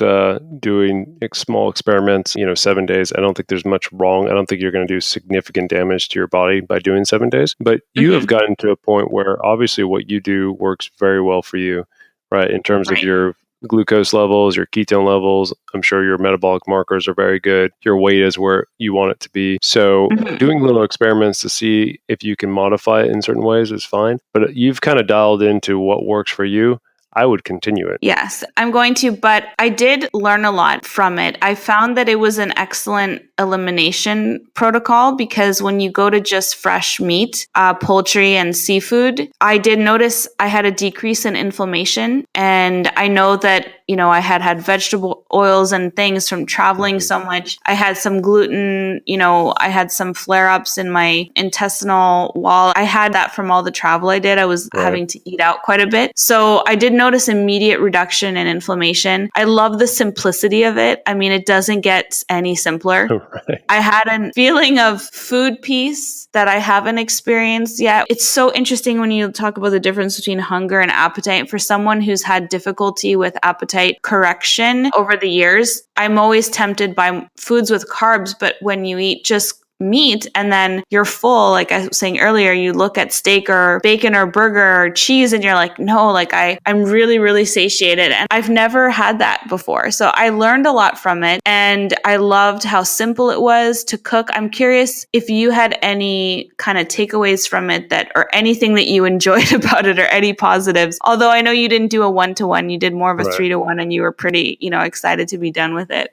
doing small experiments, 7 days. I don't think there's much wrong. I don't think you're going to do significant damage to your body by doing 7 days. But you have gotten to a point where obviously what you do works very well for you, right? In terms of your glucose levels, your ketone levels. I'm sure your metabolic markers are very good. Your weight is where you want it to be. So doing little experiments to see if you can modify it in certain ways is fine. But you've kind of dialed into what works for you. I would continue it.
Yes, I'm going to, but I did learn a lot from it. I found that it was an excellent elimination protocol because when you go to just fresh meat, poultry, and seafood, I did notice I had a decrease in inflammation. And I know that, I had vegetable oils and things from traveling so much. I had some gluten, I had some flare-ups in my intestinal wall. I had that from all the travel I did. I was having to eat out quite a bit. So I did notice immediate reduction in inflammation. I love the simplicity of it. I mean, it doesn't get any simpler. I had a feeling of food peace that I haven't experienced yet. It's so interesting when you talk about the difference between hunger and appetite. For someone who's had difficulty with appetite correction over the years, I'm always tempted by foods with carbs, but when you eat just meat and then you're full, like I was saying earlier, you look at steak or bacon or burger or cheese and you're like, no, like I'm really, really satiated. And I've never had that before. So I learned a lot from it and I loved how simple it was to cook. I'm curious if you had any kind of takeaways from it or anything that you enjoyed about it or any positives. Although I know you didn't do a 1-to-1, you did more of a 3-to-1 and you were pretty, excited to be done with it.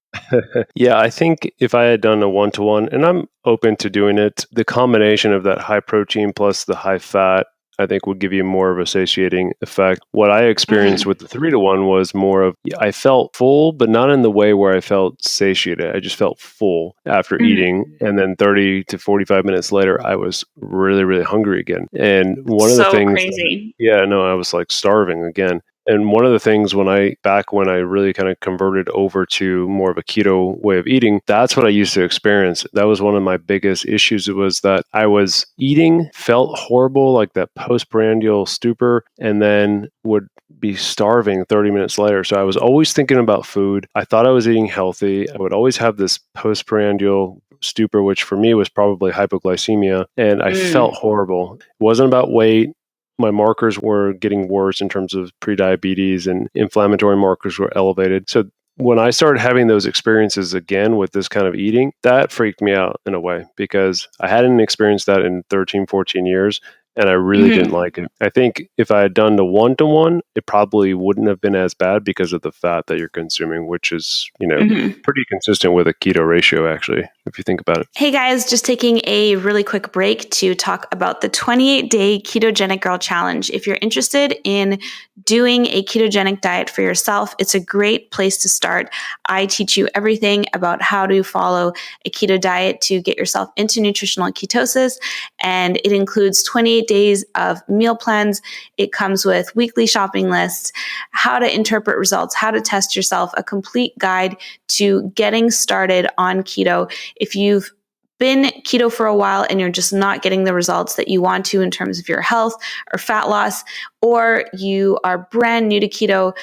Yeah, I think if I had done a 1-to-1, and I'm open to doing it, the combination of that high protein plus the high fat, I think would give you more of a satiating effect. What I experienced with the 3-to-1 was more of, I felt full, but not in the way where I felt satiated. I just felt full after eating. And then 30 to 45 minutes later, I was really, really hungry again. And one of the things,
crazy.
I was like starving again. And one of the things when I really kind of converted over to more of a keto way of eating, that's what I used to experience. That was one of my biggest issues. It was that I was eating, felt horrible, like that postprandial stupor, and then would be starving 30 minutes later. So I was always thinking about food. I thought I was eating healthy. I would always have this postprandial stupor, which for me was probably hypoglycemia, and I felt horrible. It wasn't about weight. My markers were getting worse in terms of prediabetes and inflammatory markers were elevated. So when I started having those experiences again with this kind of eating, that freaked me out in a way because I hadn't experienced that in 13, 14 years. And I really didn't like it. I think if I had done the 1-to-1, it probably wouldn't have been as bad because of the fat that you're consuming, which is, pretty consistent with a keto ratio, actually, if you think about it.
Hey guys, just taking a really quick break to talk about the 28-day Ketogenic Girl Challenge. If you're interested in doing a ketogenic diet for yourself, it's a great place to start. I teach you everything about how to follow a keto diet to get yourself into nutritional ketosis, and it includes 28 days of meal plans. It comes with weekly shopping lists, how to interpret results, how to test yourself, a complete guide to getting started on keto. If you've been keto for a while and you're just not getting the results that you want to in terms of your health or fat loss, or you are brand new to keto,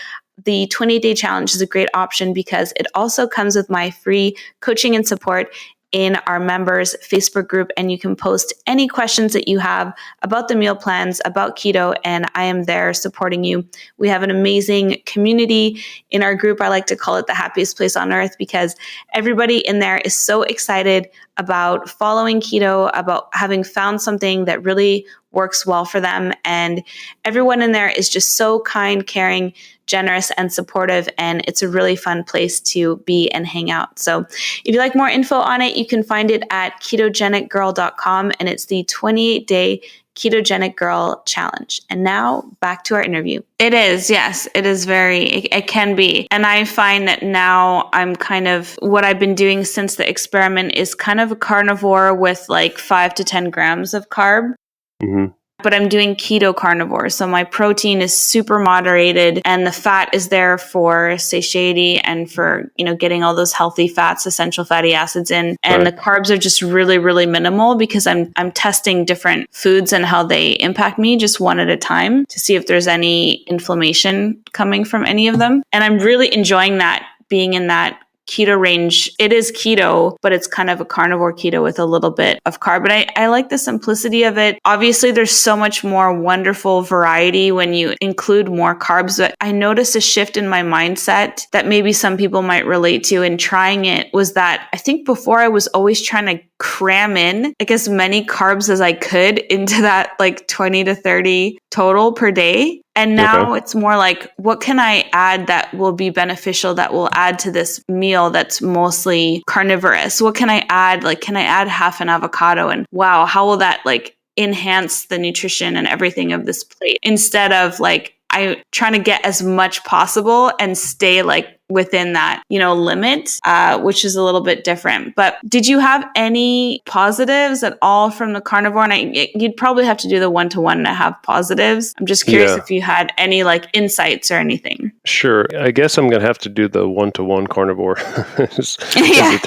the 28-day challenge is a great option because it also comes with my free coaching and support. in our members Facebook group, and you can post any questions that you have about the meal plans, about keto, and I am there supporting you. We have an amazing community in our group. I like to call it the happiest place on earth because everybody in there is so excited about following keto, about having found something that really works well for them. And everyone in there is just so kind, caring, generous, and supportive. And it's a really fun place to be and hang out. So if you'd like more info on it, you can find it at ketogenicgirl.com. And it's the 28-day Ketogenic Girl Challenge. And now back to our interview. It is, yes, it is it can be. And I find that now I'm kind of, what I've been doing since the experiment is kind of a carnivore with like 5 to 10 grams of carb.
Mm-hmm.
But I'm doing keto carnivore. So my protein is super moderated and the fat is there for satiety and for, getting all those healthy fats, essential fatty acids in. And the carbs are just really, really minimal because I'm testing different foods and how they impact me just one at a time to see if there's any inflammation coming from any of them. And I'm really enjoying that, being in that keto range. It is keto, but it's kind of a carnivore keto with a little bit of carb. But I like the simplicity of it. Obviously, there's so much more wonderful variety when you include more carbs. But I noticed a shift in my mindset that maybe some people might relate to in trying it was that I think before I was always trying to cram in like as many carbs as I could into that like 20 to 30 total per day. And now It's more like, what can I add that will be beneficial, that will add to this meal that's mostly carnivorous? What can I add? Like, can I add half an avocado? And wow, how will that like enhance the nutrition and everything of this plate? Instead of like, I trying to get as much possible and stay like within that, limit, which is a little bit different. But did you have any positives at all from the carnivore? And you'd probably have to do the 1-to-1 to have positives. I'm just curious if you had any like insights or anything.
Sure. I guess I'm going to have to do the 1-to-1 carnivore as the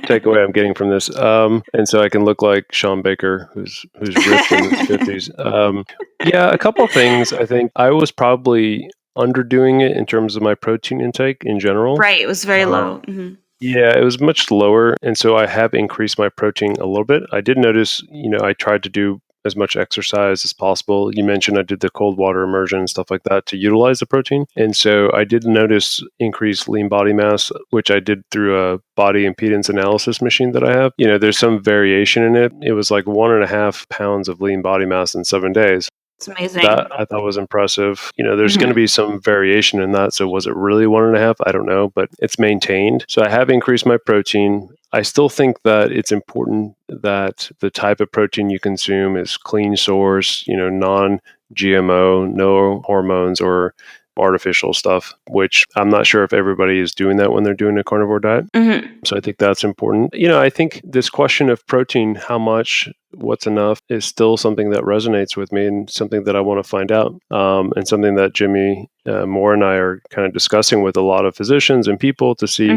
takeaway I'm getting from this. And so I can look like Sean Baker, who's ripped in his 50s. A couple of things. I think I was probably underdoing it in terms of my protein intake in general.
Right. It was very low. Mm-hmm.
Yeah, it was much lower. And so I have increased my protein a little bit. I did notice, I tried to do as much exercise as possible. You mentioned I did the cold water immersion and stuff like that to utilize the protein. And so I did notice increased lean body mass, which I did through a body impedance analysis machine that I have. There's some variation in it. It was like 1.5 pounds of lean body mass in 7 days.
It's amazing.
That I thought was impressive. There's going to be some variation in that. So was it really 1.5? I don't know, but it's maintained. So I have increased my protein. I still think that it's important that the type of protein you consume is clean source, non-GMO, no hormones or artificial stuff, which I'm not sure if everybody is doing that when they're doing a carnivore diet. Mm-hmm. So I think that's important. I think this question of protein, how much, what's enough, is still something that resonates with me and something that I want to find out. And something that Jimmy Moore and I are kind of discussing with a lot of physicians and people to see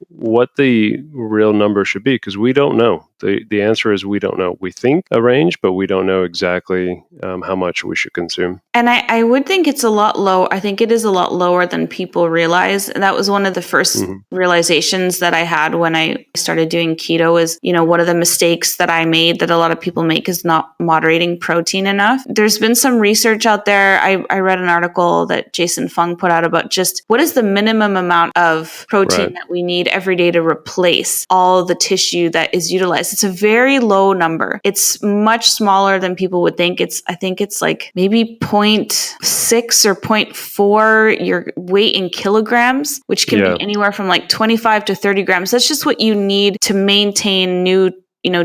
what the real number should be, because we don't know. The answer is we don't know. We think a range, but we don't know exactly how much we should consume.
And I would think it's a lot low. I think it is a lot lower than people realize. And that was one of the first realizations that I had when I started doing keto is, one of the mistakes that I made that a lot of people make is not moderating protein enough. There's been some research out there. I read an article that Jason Fung put out about just what is the minimum amount of protein that we need every day to replace all the tissue that is utilized. It's a very low number. It's much smaller than people would think. I think it's like maybe 0.6 or 0.4 your weight in kilograms, which can be anywhere from like 25 to 30 grams. That's just what you need to maintain new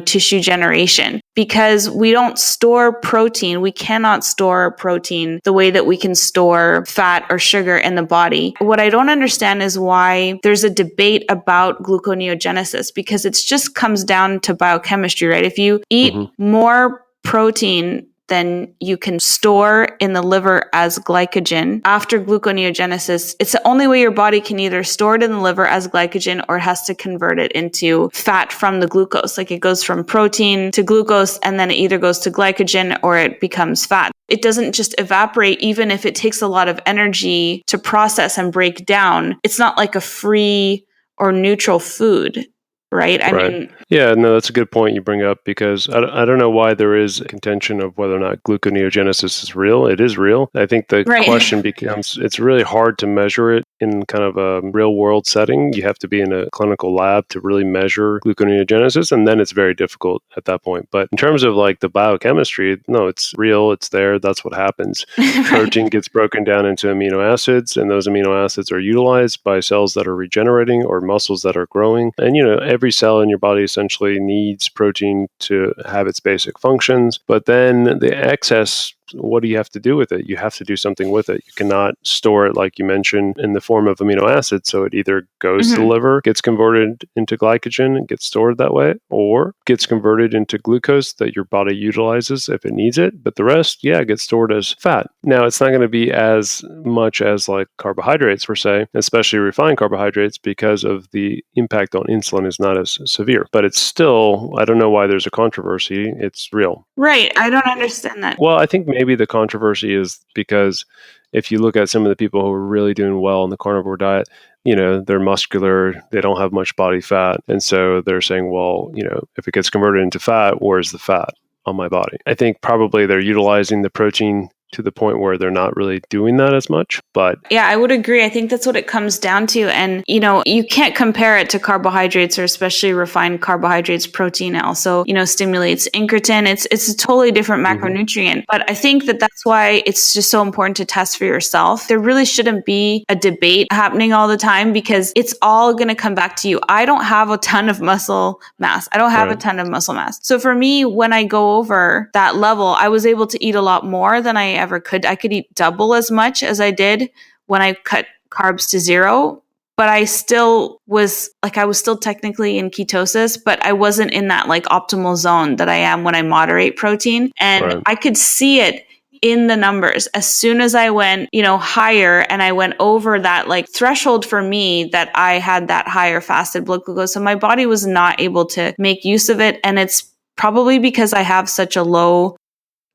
tissue generation, because we don't store protein. We cannot store protein the way that we can store fat or sugar in the body. What I don't understand is why there's a debate about gluconeogenesis, because it just comes down to biochemistry, right? If you eat more protein then you can store in the liver as glycogen. After gluconeogenesis, it's the only way your body can either store it in the liver as glycogen or it has to convert it into fat from the glucose. Like it goes from protein to glucose and then it either goes to glycogen or it becomes fat. It doesn't just evaporate, even if it takes a lot of energy to process and break down. It's not like a free or neutral food. right? I
Right.
mean,
Yeah, no, that's a good point you bring up because I don't know why there is contention of whether or not gluconeogenesis is real. It is real. I think the
right.
question becomes it's really hard to measure it in kind of a real world setting. You have to be in a clinical lab to really measure gluconeogenesis, and then it's very difficult at that point. But in terms of like the biochemistry, no, it's real. It's there. That's what happens.
Right.
Protein gets broken down into amino acids, and those amino acids are utilized by cells that are regenerating or muscles that are growing. And, every cell in your body essentially needs protein to have its basic functions. But then the excess, what do you have to do with it? You have to do something with it. You cannot store it, like you mentioned, in the form of amino acids. So it either goes to the liver, gets converted into glycogen and gets stored that way, or gets converted into glucose that your body utilizes if it needs it. But the rest, gets stored as fat. Now, it's not going to be as much as like carbohydrates per se, especially refined carbohydrates, because of the impact on insulin is not as severe. But it's still, I don't know why there's a controversy. It's real.
Right. I don't understand that.
Well, I think maybe the controversy is because if you look at some of the people who are really doing well on the carnivore diet, they're muscular, they don't have much body fat. And so they're saying, well, if it gets converted into fat, where's the fat on my body? I think probably they're utilizing the protein to the point where they're not really doing that as much. But
yeah, I would agree. I think that's what it comes down to. And, you can't compare it to carbohydrates or especially refined carbohydrates. Protein also, stimulates incretin. It's a totally different macronutrient. But I think that's why it's just so important to test for yourself. There really shouldn't be a debate happening all the time because it's all going to come back to you. I don't have a ton of muscle mass. I don't have a ton of muscle mass. So for me, when I go over that level, I was able to eat a lot more than I ever could. I could eat double as much as I did when I cut carbs to zero, but I was still technically in ketosis, but I wasn't in that like optimal zone that I am when I moderate protein. And I could see it in the numbers as soon as I went, higher and I went over that like threshold for me that I had that higher fasted blood glucose. So my body was not able to make use of it. And it's probably because I have such a low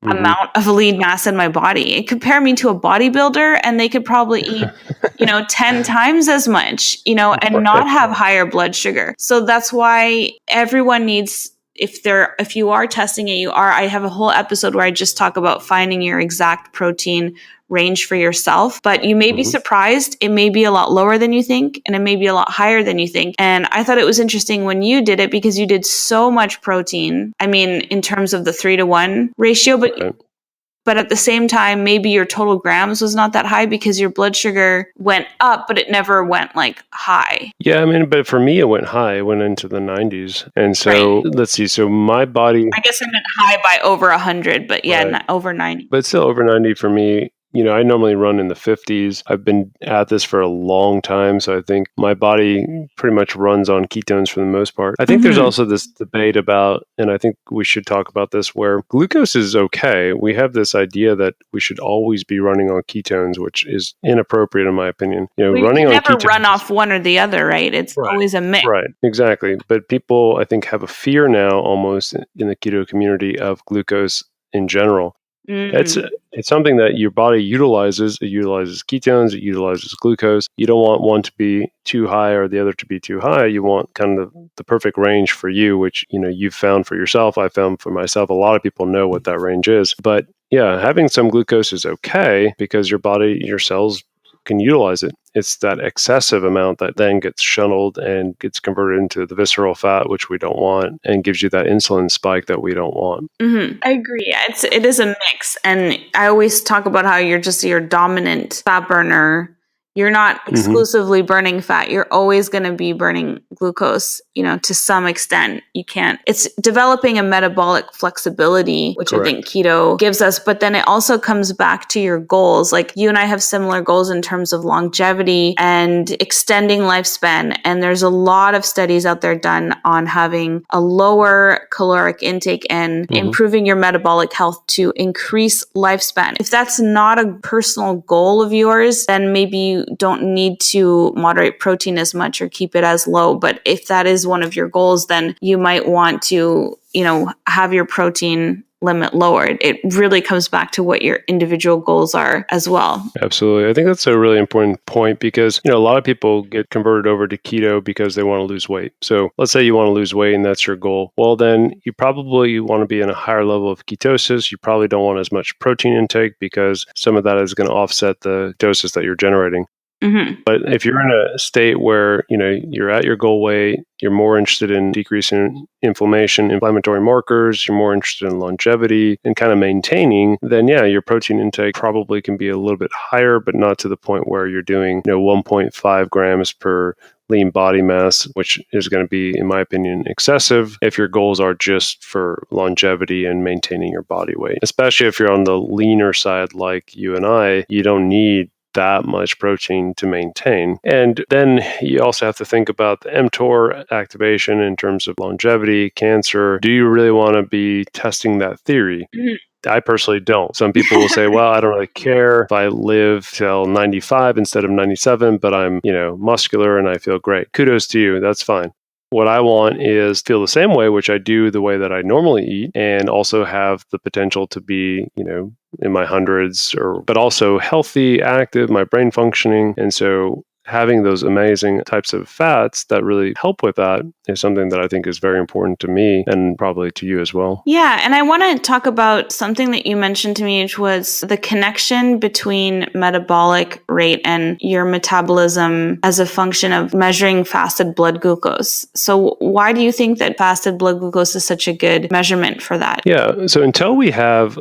amount of lean mass in my body. Compare me to a bodybuilder and they could probably eat, 10 times as much, and not have higher blood sugar. So that's why everyone needs, if you are testing it, I have a whole episode where I just talk about finding your exact protein range for yourself, but you may be surprised. It may be a lot lower than you think, and it may be a lot higher than you think. And I thought it was interesting when you did it because you did so much protein. I mean, in terms of the 3-to-1 ratio, but at the same time, maybe your total grams was not that high because your blood sugar went up, but it never went like high.
Yeah, I mean, but for me, it went high. It went into the 90s. And so let's see. So my body,
I guess I meant high by over 100, but over 90.
But still over 90 for me. I normally run in the 50s. I've been at this for a long time. So I think my body pretty much runs on ketones for the most part. I think there's also this debate about, and I think we should talk about this, where glucose is okay. We have this idea that we should always be running on ketones, which is inappropriate in my opinion. Running on
never
ketones,
run off one or the other, right? It's always a mix.
Right, exactly. But people, I think, have a fear now almost in the keto community of glucose in general. It's something that your body utilizes. It utilizes ketones. It utilizes glucose. You don't want one to be too high or the other to be too high. You want kind of the perfect range for you, which you've found for yourself. I found for myself. A lot of people know what that range is. But yeah, having some glucose is okay because your body, your cells can utilize it. It's that excessive amount that then gets shuttled and gets converted into the visceral fat, which we don't want, and gives you that insulin spike that we don't want.
I agree. It is a mix. And I always talk about how you're just your dominant fat burner. You're not exclusively burning fat. You're always going to be burning glucose, to some extent. It's developing a metabolic flexibility, which I think keto gives us. But then it also comes back to your goals. Like you and I have similar goals in terms of longevity and extending lifespan. And there's a lot of studies out there done on having a lower caloric intake and improving your metabolic health to increase lifespan. If that's not a personal goal of yours, then maybe you don't need to moderate protein as much or keep it as low. But if that is one of your goals, then you might want to, have your protein limit lowered. It really comes back to what your individual goals are as well.
Absolutely. I think that's a really important point because, a lot of people get converted over to keto because they want to lose weight. So let's say you want to lose weight and that's your goal. Well, then you probably want to be in a higher level of ketosis. You probably don't want as much protein intake because some of that is going to offset the doses that you're generating.
Mm-hmm.
But if you're in a state where, you're at your goal weight, you're more interested in decreasing inflammatory markers, you're more interested in longevity and kind of maintaining, then yeah, your protein intake probably can be a little bit higher, but not to the point where you're doing, 1.5 grams per lean body mass, which is going to be, in my opinion, excessive if your goals are just for longevity and maintaining your body weight. Especially if you're on the leaner side like you and I, you don't need that much protein to maintain. And then you also have to think about the mTOR activation in terms of longevity, cancer. Do you really want to be testing that theory? Mm-hmm. I personally don't. Some people will say, well, I don't really care if I live till 95 instead of 97, but I'm, muscular and I feel great. Kudos to you. That's fine. What I want is feel the same way, which I do the way that I normally eat, and also have the potential to be, in my hundreds, but also healthy, active, my brain functioning. And so having those amazing types of fats that really help with that is something that I think is very important to me and probably to you as well.
Yeah. And I want to talk about something that you mentioned to me, which was the connection between metabolic rate and your metabolism as a function of measuring fasted blood glucose. So why do you think that fasted blood glucose is such a good measurement for that?
Yeah. So until we have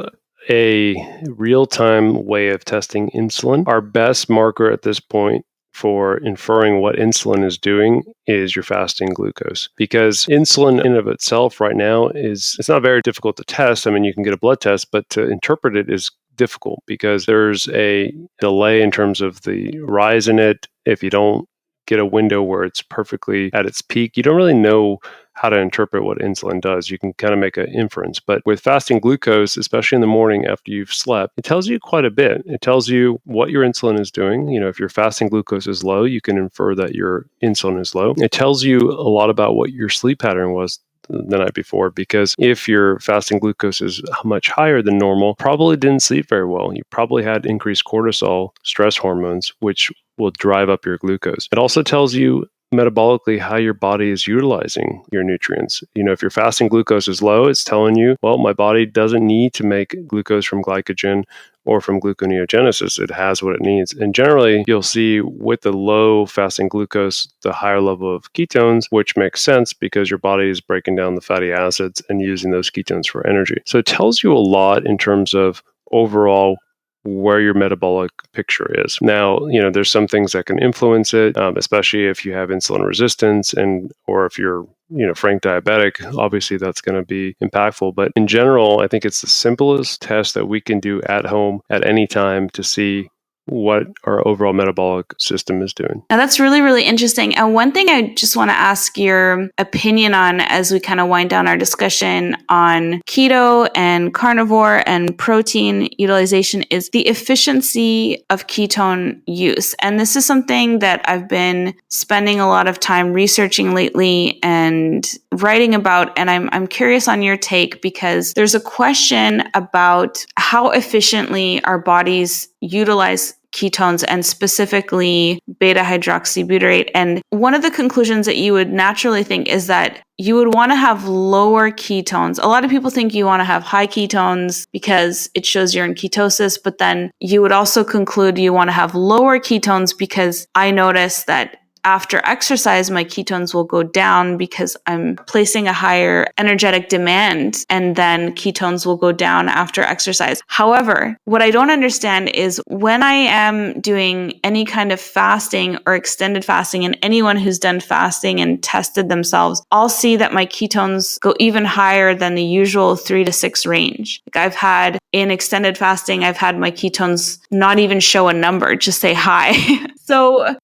a real-time way of testing insulin, our best marker at this point for inferring what insulin is doing is your fasting glucose. Because insulin in and of itself right now it's not very difficult to test. I mean, you can get a blood test, but to interpret it is difficult because there's a delay in terms of the rise in it. If you don't get a window where it's perfectly at its peak, you don't really know how to interpret what insulin does. You can kind of make an inference. But with fasting glucose, especially in the morning after you've slept, it tells you quite a bit. It tells you what your insulin is doing. If your fasting glucose is low, you can infer that your insulin is low. It tells you a lot about what your sleep pattern was the night before, because if your fasting glucose is much higher than normal, probably didn't sleep very well. You probably had increased cortisol, stress hormones, which will drive up your glucose. It also tells you metabolically how your body is utilizing your nutrients. If your fasting glucose is low, it's telling you, well, my body doesn't need to make glucose from glycogen or from gluconeogenesis. It has what it needs. And generally, you'll see with the low fasting glucose, the higher level of ketones, which makes sense because your body is breaking down the fatty acids and using those ketones for energy. So it tells you a lot in terms of overall where your metabolic picture is. Now, there's some things that can influence it, especially if you have insulin resistance or if you're, frank diabetic. Obviously, that's going to be impactful. But in general, I think it's the simplest test that we can do at home at any time to see what our overall metabolic system is doing.
Now that's really, really interesting. And one thing I just want to ask your opinion on as we kind of wind down our discussion on keto and carnivore and protein utilization is the efficiency of ketone use. And this is something that I've been spending a lot of time researching lately and writing about. And I'm curious on your take because there's a question about how efficiently our bodies utilize ketones and specifically beta hydroxybutyrate. And one of the conclusions that you would naturally think is that you would want to have lower ketones. A lot of people think you want to have high ketones because it shows you're in ketosis, but then you would also conclude you want to have lower ketones because I noticed that after exercise, my ketones will go down because I'm placing a higher energetic demand, and then ketones will go down after exercise. However, what I don't understand is when I am doing any kind of fasting or extended fasting, and anyone who's done fasting and tested themselves, I'll see that my ketones go even higher than the usual 3 to 6 range. Like I've had in extended fasting, I've had my ketones not even show a number, just say high. So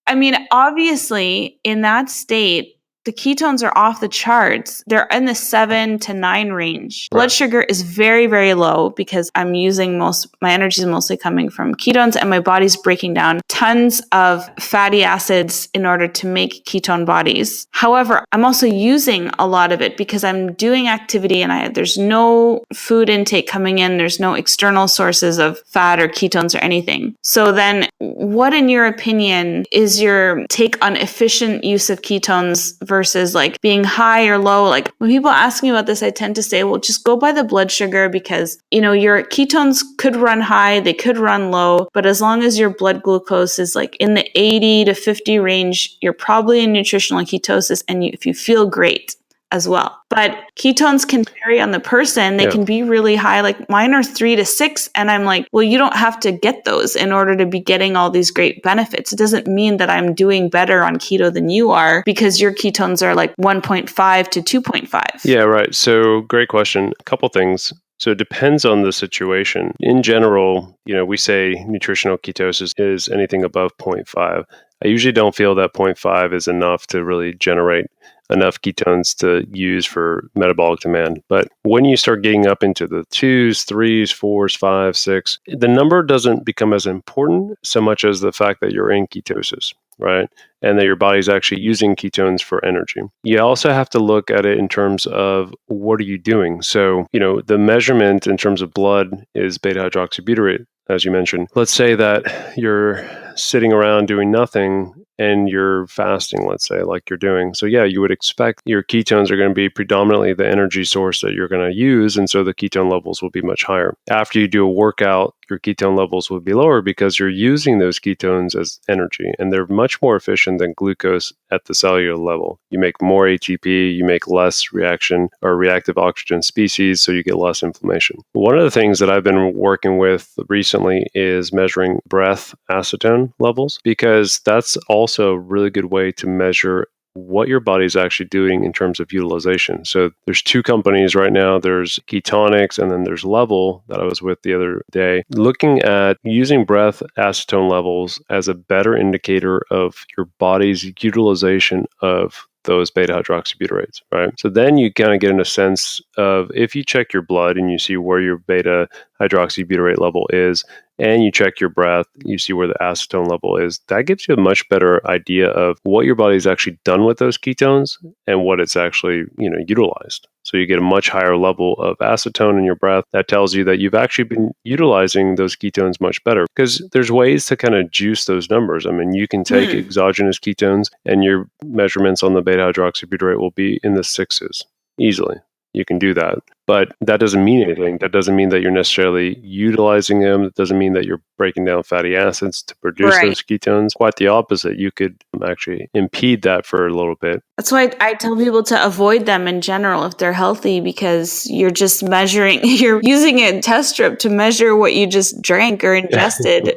I mean, obviously, in that state, the ketones are off the charts. They're in the 7 to 9 range. Blood sugar is very, very low because I'm using my energy is mostly coming from ketones, and my body's breaking down tons of fatty acids in order to make ketone bodies. However, I'm also using a lot of it because I'm doing activity and there's no food intake coming in. There's no external sources of fat or ketones or anything. So then what, in your opinion, is your take on efficient use of ketones versus like being high or low? Like when people ask me about this, I tend to say, well, just go by the blood sugar because, your ketones could run high, they could run low, but as long as your blood glucose is like in the 80 to 50 range, you're probably in nutritional ketosis, and if you feel great as well. But ketones can vary on the person. They can be really high. Like mine are 3 to 6. And I'm like, well, you don't have to get those in order to be getting all these great benefits. It doesn't mean that I'm doing better on keto than you are because your ketones are like 1.5 to 2.5.
Yeah, right. So great question. A couple things. So it depends on the situation. In general, we say nutritional ketosis is anything above 0.5. I usually don't feel that 0.5 is enough to really generate enough ketones to use for metabolic demand. But when you start getting up into the 2s, 3s, 4s, 5s, 6, the number doesn't become as important so much as the fact that you're in ketosis, right? And that your body's actually using ketones for energy. You also have to look at it in terms of what are you doing? So, the measurement in terms of blood is beta hydroxybutyrate, as you mentioned. Let's say that you're sitting around doing nothing and you're fasting, let's say, like you're doing. So yeah, you would expect your ketones are going to be predominantly the energy source that you're going to use. And so the ketone levels will be much higher. After you do a workout, your ketone levels will be lower because you're using those ketones as energy. And they're much more efficient than glucose at the cellular level. You make more ATP, you make less reaction or reactive oxygen species, so you get less inflammation. One of the things that I've been working with recently is measuring breath acetone levels, because that's also a really good way to measure what your body's actually doing in terms of utilization. So there's 2 companies right now. There's Ketonics and then there's Level that I was with the other day, looking at using breath acetone levels as a better indicator of your body's utilization of those beta hydroxybutirates, right? So then you kind of get in a sense of, if you check your blood and you see where your beta hydroxybutyrate level is, and you check your breath, you see where the acetone level is, that gives you a much better idea of what your body's actually done with those ketones and what it's actually, utilized. So you get a much higher level of acetone in your breath. That tells you that you've actually been utilizing those ketones much better, because there's ways to kind of juice those numbers. I mean, you can take exogenous ketones and your measurements on the beta hydroxybutyrate will be in the 6s easily. You can do that. But that doesn't mean anything. That doesn't mean that you're necessarily utilizing them. It doesn't mean that you're breaking down fatty acids to produce those ketones. Quite the opposite. You could actually impede that for a little bit.
That's why I tell people to avoid them in general if they're healthy, because you're just measuring, you're using a test strip to measure what you just drank or ingested.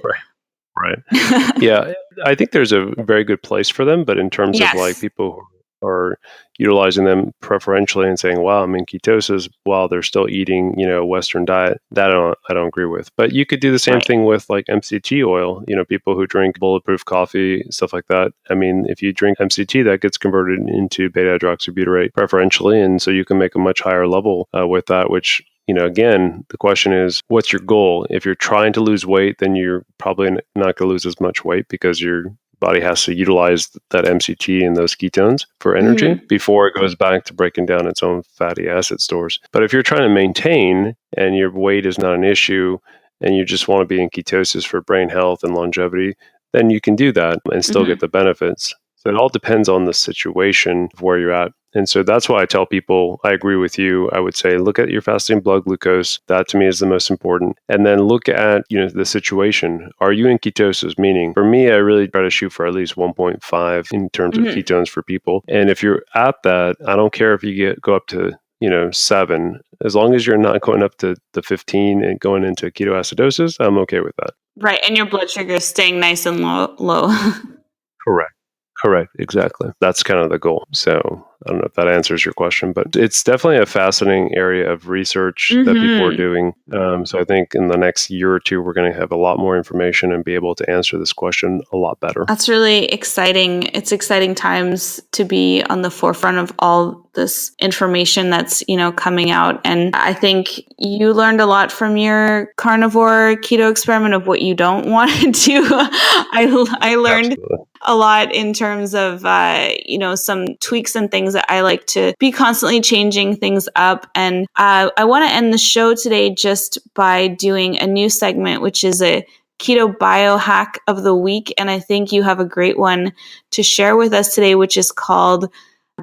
Right. Yeah. I think there's a very good place for them. But in terms of like people who are utilizing them preferentially and saying, wow, I'm in ketosis while they're still eating, Western diet, that I don't agree with. But you could do the same thing with like MCT oil, people who drink bulletproof coffee, stuff like that. I mean, if you drink MCT, that gets converted into beta hydroxybutyrate preferentially. And so you can make a much higher level with that, which, again, the question is, what's your goal? If you're trying to lose weight, then you're probably not going to lose as much weight because your body has to utilize that MCT and those ketones for energy before it goes back to breaking down its own fatty acid stores. But if you're trying to maintain and your weight is not an issue and you just want to be in ketosis for brain health and longevity, then you can do that and still get the benefits. So it all depends on the situation of where you're at. And so that's why I tell people, I agree with you. I would say, look at your fasting blood glucose. That to me is the most important. And then look at, the situation. Are you in ketosis? Meaning, for me, I really try to shoot for at least 1.5 in terms of ketones for people. And if you're at that, I don't care if you go up to 7, as long as you're not going up to the 15 and going into ketoacidosis, I'm okay with that.
Right. And your blood sugar is staying nice and low.
Correct. Exactly. That's kind of the goal. So I don't know if that answers your question, but it's definitely a fascinating area of research that people are doing. So I think in the next year or two, we're going to have a lot more information and be able to answer this question a lot better.
That's really exciting. It's exciting times to be on the forefront of all this information that's, coming out. And I think you learned a lot from your carnivore keto experiment of what you don't want to do. I learned a lot in terms of, some tweaks and things that I like to be constantly changing things up. And I want to end the show today just by doing a new segment, which is a keto biohack of the week. And I think you have a great one to share with us today, which is called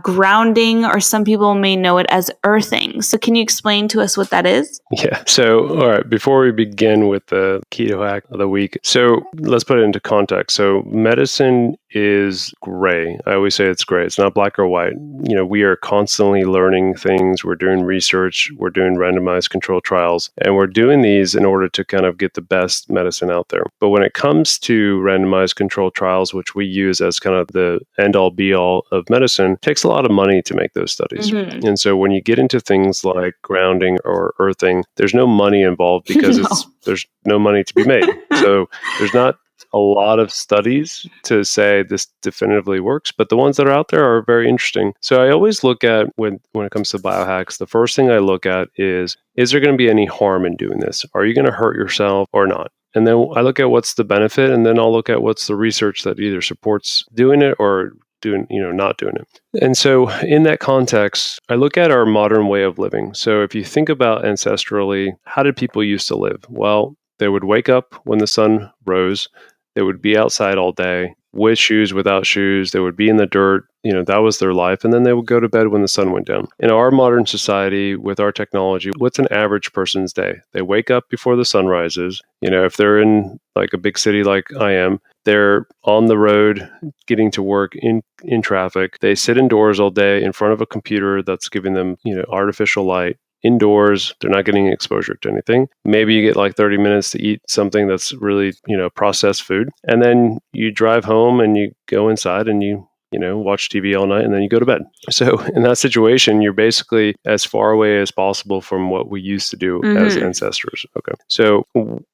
grounding, or some people may know it as earthing. So can you explain to us what that is?
Yeah. So, all right, before we begin with the keto hack of the week, so let's put it into context. So medicine is gray. I always say it's gray. It's not black or white. We are constantly learning things. We're doing research. We're doing randomized control trials, and we're doing these in order to kind of get the best medicine out there. But when it comes to randomized control trials, which we use as kind of the end-all be-all of medicine, it takes a lot of money to make those studies. And so when you get into things like grounding or earthing, there's no money involved because there's no money to be made. So there's not a lot of studies to say this definitively works, but the ones that are out there are very interesting. So I always look at when it comes to biohacks, the first thing I look at is there going to be any harm in doing this? Are you going to hurt yourself or not? And then I look at what's the benefit, and then I'll look at what's the research that either supports doing it or not doing it. And so in that context, I look at our modern way of living. So if you think about ancestrally, how did people used to live? Well, they would wake up when the sun rose. They would be outside all day with shoes, without shoes. They would be in the dirt. That was their life. And then they would go to bed when the sun went down. In our modern society, with our technology, what's an average person's day? They wake up before the sun rises. If they're in like a big city like I am, they're on the road getting to work in traffic. They sit indoors all day in front of a computer that's giving them, artificial light. Indoors, they're not getting exposure to anything. Maybe you get like 30 minutes to eat something that's really, processed food. And then you drive home and you go inside and you watch TV all night, and then you go to bed. So in that situation, you're basically as far away as possible from what we used to do as ancestors. Okay. So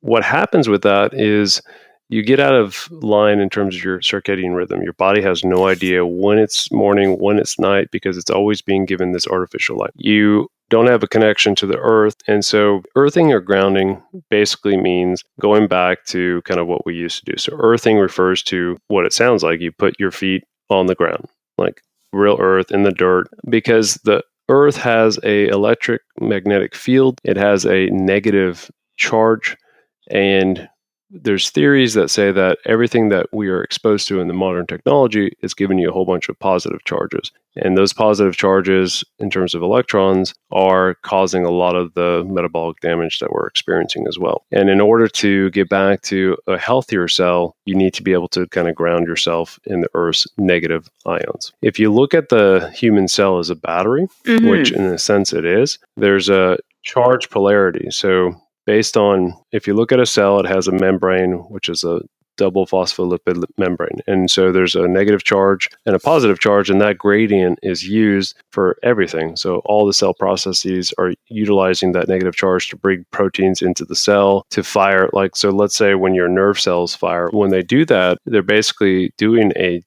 what happens with that is you get out of line in terms of your circadian rhythm. Your body has no idea when it's morning, when it's night, because it's always being given this artificial light. You don't have a connection to the earth. And so earthing or grounding basically means going back to kind of what we used to do. So earthing refers to what it sounds like. You put your feet on the ground, like real earth in the dirt, because the earth has a electric magnetic field. It has a negative charge, and there's theories that say that everything that we are exposed to in the modern technology is giving you a whole bunch of positive charges. And those positive charges, in terms of electrons, are causing a lot of the metabolic damage that we're experiencing as well. And in order to get back to a healthier cell, you need to be able to kind of ground yourself in the Earth's negative ions. If you look at the human cell as a battery, which in a sense it is, there's a charge polarity. So based on, if you look at a cell, it has a membrane, which is a double phospholipid membrane. And so there's a negative charge and a positive charge, and that gradient is used for everything. So all the cell processes are utilizing that negative charge to bring proteins into the cell to fire. So let's say when your nerve cells fire, when they do that, they're basically doing a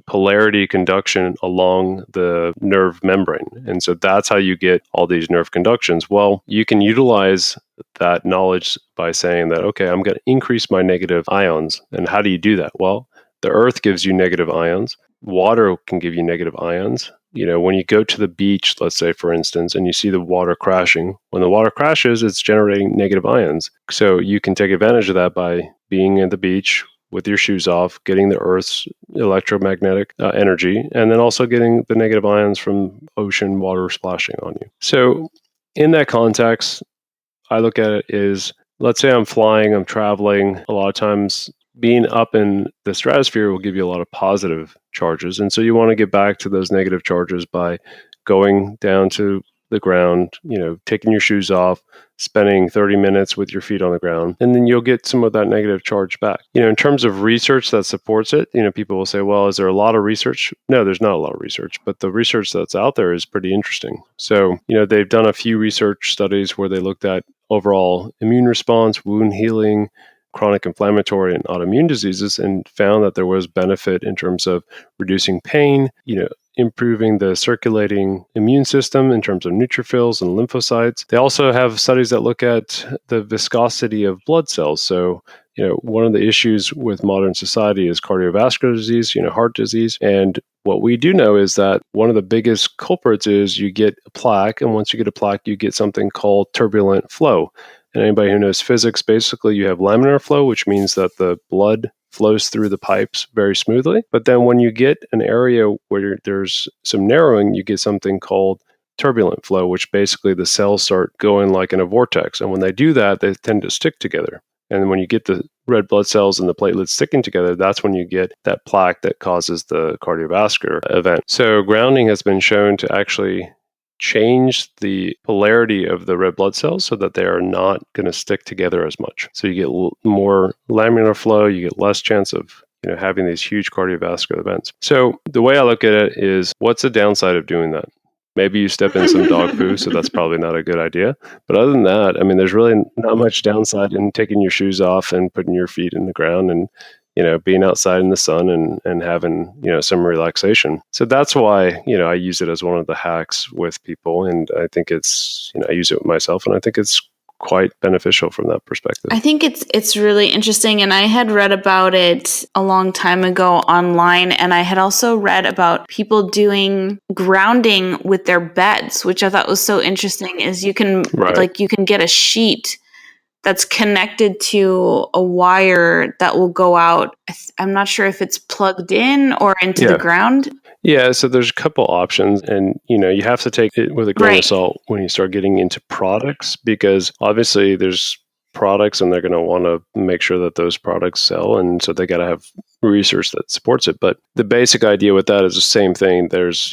polarity conduction along the nerve membrane. And so that's how you get all these nerve conductions. Well, you can utilize that knowledge by saying that, okay, I'm going to increase my negative ions. And how do you do that? Well, the earth gives you negative ions. Water can give you negative ions. When you go to the beach, let's say, for instance, and you see the water crashing, when the water crashes, it's generating negative ions. So you can take advantage of that by being at the beach with your shoes off, getting the Earth's electromagnetic energy, and then also getting the negative ions from ocean water splashing on you. So in that context, I look at it as, let's say I'm flying, I'm traveling. A lot of times being up in the stratosphere will give you a lot of positive charges. And so you want to get back to those negative charges by going down to the ground, taking your shoes off, spending 30 minutes with your feet on the ground, and then you'll get some of that negative charge back. In terms of research that supports it, people will say, well, is there a lot of research? No, there's not a lot of research, but the research that's out there is pretty interesting. So, they've done a few research studies where they looked at overall immune response, wound healing, chronic inflammatory and autoimmune diseases, and found that there was benefit in terms of reducing pain, improving the circulating immune system in terms of neutrophils and lymphocytes. They also have studies that look at the viscosity of blood cells. So, one of the issues with modern society is cardiovascular disease, heart disease. And what we do know is that one of the biggest culprits is you get a plaque. And once you get a plaque, you get something called turbulent flow. And anybody who knows physics, basically you have laminar flow, which means that the blood flows through the pipes very smoothly. But then when you get an area where there's some narrowing, you get something called turbulent flow, which basically the cells start going like in a vortex. And when they do that, they tend to stick together. And when you get the red blood cells and the platelets sticking together, that's when you get that plaque that causes the cardiovascular event. So grounding has been shown to actually change the polarity of the red blood cells so that they are not going to stick together as much. So you get more laminar flow, you get less chance of having these huge cardiovascular events. So the way I look at it is, what's the downside of doing that? Maybe you step in some dog poo, so that's probably not a good idea. But other than that, there's really not much downside in taking your shoes off and putting your feet in the ground and being outside in the sun and having, some relaxation. So that's why, I use it as one of the hacks with people. And I think it's, I use it with myself, and I think it's quite beneficial from that perspective.
I think it's really interesting. And I had read about it a long time ago online. And I had also read about people doing grounding with their beds, which I thought was so interesting, is you can get a sheet that's connected to a wire that will go out. I'm not sure if it's plugged in or into the ground.
Yeah, so there's a couple options, and you have to take it with a grain of salt when you start getting into products, because obviously there's products and they're going to want to make sure that those products sell, and so they got to have research that supports it. But the basic idea with that is the same thing. There's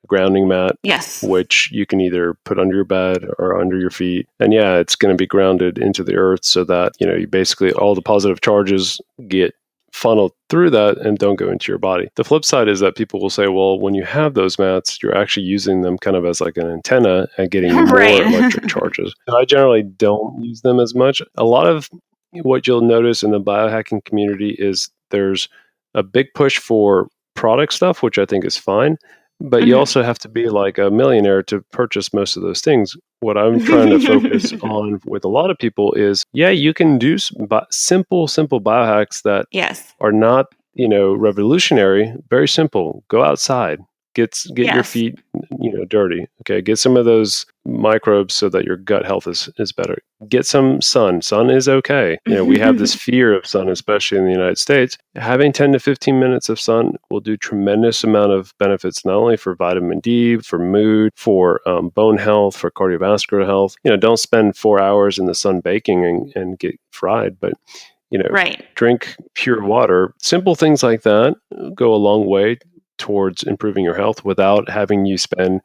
grounding mat, which you can either put under your bed or under your feet, and it's going to be grounded into the earth so that you basically all the positive charges get funneled through that and don't go into your body. The flip side is that people will say, well, when you have those mats, you're actually using them kind of as like an antenna and getting more electric charges. So I generally don't use them as much. A lot of what you'll notice in the biohacking community is there's a big push for product stuff, which I think is fine. But you also have to be like a millionaire to purchase most of those things. What I'm trying to focus on with a lot of people is, you can do simple biohacks that are not, revolutionary. Very simple. Go outside. Get your feet, dirty. Okay. Get some of those microbes so that your gut health is better. Get some sun. Sun is okay. We have this fear of sun, especially in the United States. Having 10 to 15 minutes of sun will do tremendous amount of benefits, not only for vitamin D, for mood, for bone health, for cardiovascular health. Don't spend 4 hours in the sun baking and get fried, but drink pure water. Simple things like that go a long way towards improving your health without having you spend,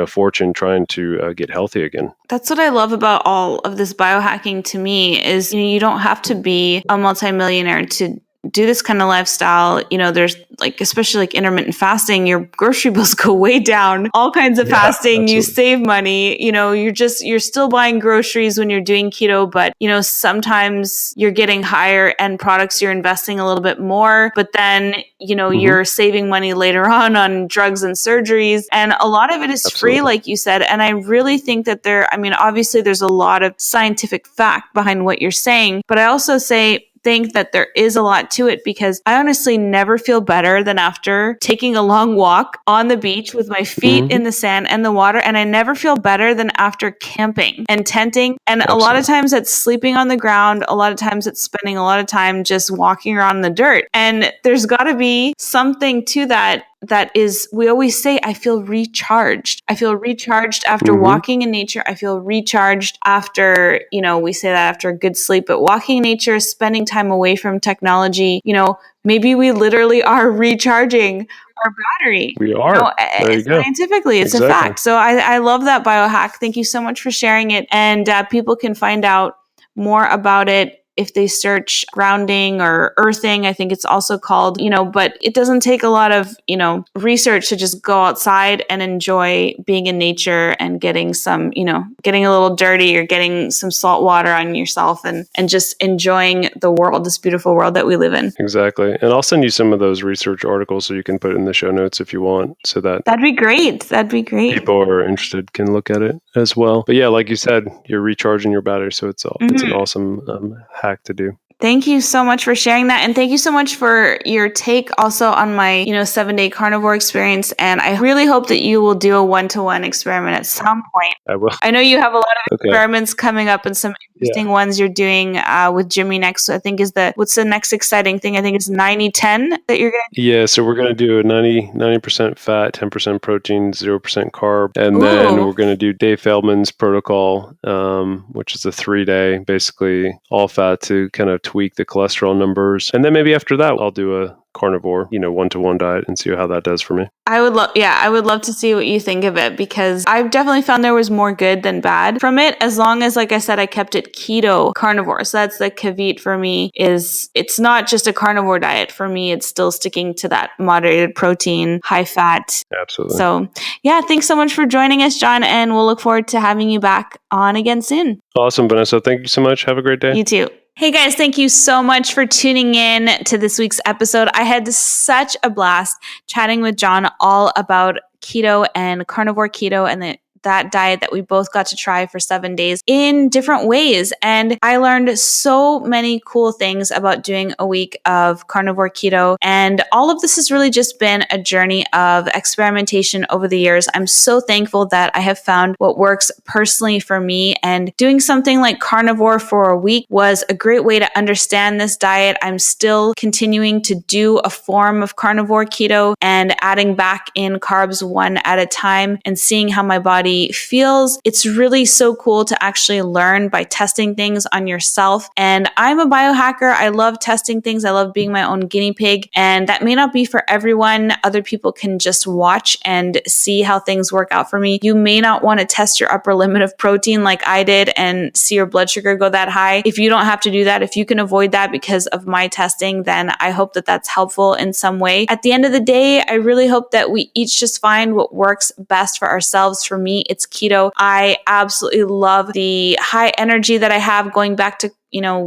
fortune trying to get healthy again.
That's what I love about all of this biohacking to me is, you don't have to be a multimillionaire to do this kind of lifestyle. There's especially intermittent fasting, your grocery bills go way down, all kinds of fasting, absolutely. You save money, you're still buying groceries when you're doing keto, but sometimes you're getting higher end products, you're investing a little bit more, but then, you're saving money later on drugs and surgeries. And a lot of it is free, like you said. And I really think that obviously there's a lot of scientific fact behind what you're saying, but I also think that there is a lot to it, because I honestly never feel better than after taking a long walk on the beach with my feet in the sand and the water. And I never feel better than after camping and tenting. And a lot of times it's sleeping on the ground. A lot of times it's spending a lot of time just walking around the dirt. And there's got to be something to that that is, we always say, I feel recharged. I feel recharged after walking in nature. I feel recharged after, we say that after a good sleep, but walking in nature, spending time away from technology, maybe we literally are recharging our battery.
We are. There you go.
Scientifically, it's a fact. So I love that biohack. Thank you so much for sharing it. And people can find out more about it if they search grounding or earthing. I think it's also called, but it doesn't take a lot of, research to just go outside and enjoy being in nature and getting some, getting a little dirty or getting some salt water on yourself and just enjoying the world, this beautiful world that we live in.
Exactly. And I'll send you some of those research articles so you can put in the show notes if you want, so that
that'd be great.
People who are interested can look at it as well. But yeah, like you said, you're recharging your battery. So it's an awesome hack to do.
Thank you so much for sharing that. And thank you so much for your take also on my, 7-day carnivore experience. And I really hope that you will do a 1-to-1 experiment at some point.
I will.
I know you have a lot of experiments coming up and some interesting ones you're doing with Jimmy next. So I think what's the next exciting thing? I think it's 90-10 that you're going to do.
Yeah. So we're going to do a 90% fat, 10% protein, 0% carb. And then we're going to do Dave Feldman's protocol, which is a 3-day, basically all fat to kind of tweak the cholesterol numbers. And then maybe after that, I'll do a carnivore, 1-to-1 diet and see how that does for me.
I would love to see what you think of it, because I've definitely found there was more good than bad from it, as long as, like I said, I kept it keto carnivore. So that's the caveat for me, it's not just a carnivore diet. For me, it's still sticking to that moderated protein, high fat.
Absolutely.
So yeah, thanks so much for joining us, John, and we'll look forward to having you back on again soon.
Awesome, Vanessa. Thank you so much. Have a great day.
You too. Hey guys, thank you so much for tuning in to this week's episode. I had such a blast chatting with John all about keto and carnivore keto and that diet that we both got to try for 7 days in different ways. And I learned so many cool things about doing a week of carnivore keto. And all of this has really just been a journey of experimentation over the years. I'm so thankful that I have found what works personally for me. And doing something like carnivore for a week was a great way to understand this diet. I'm still continuing to do a form of carnivore keto and adding back in carbs one at a time and seeing how my body feels. It's really so cool to actually learn by testing things on yourself. And I'm a biohacker. I love testing things. I love being my own guinea pig. And that may not be for everyone. Other people can just watch and see how things work out for me. You may not want to test your upper limit of protein like I did and see your blood sugar go that high. If you don't have to do that, if you can avoid that because of my testing, then I hope that that's helpful in some way. At the end of the day, I really hope that we each just find what works best for ourselves. For me, it's keto. I absolutely love the high energy that I have going back to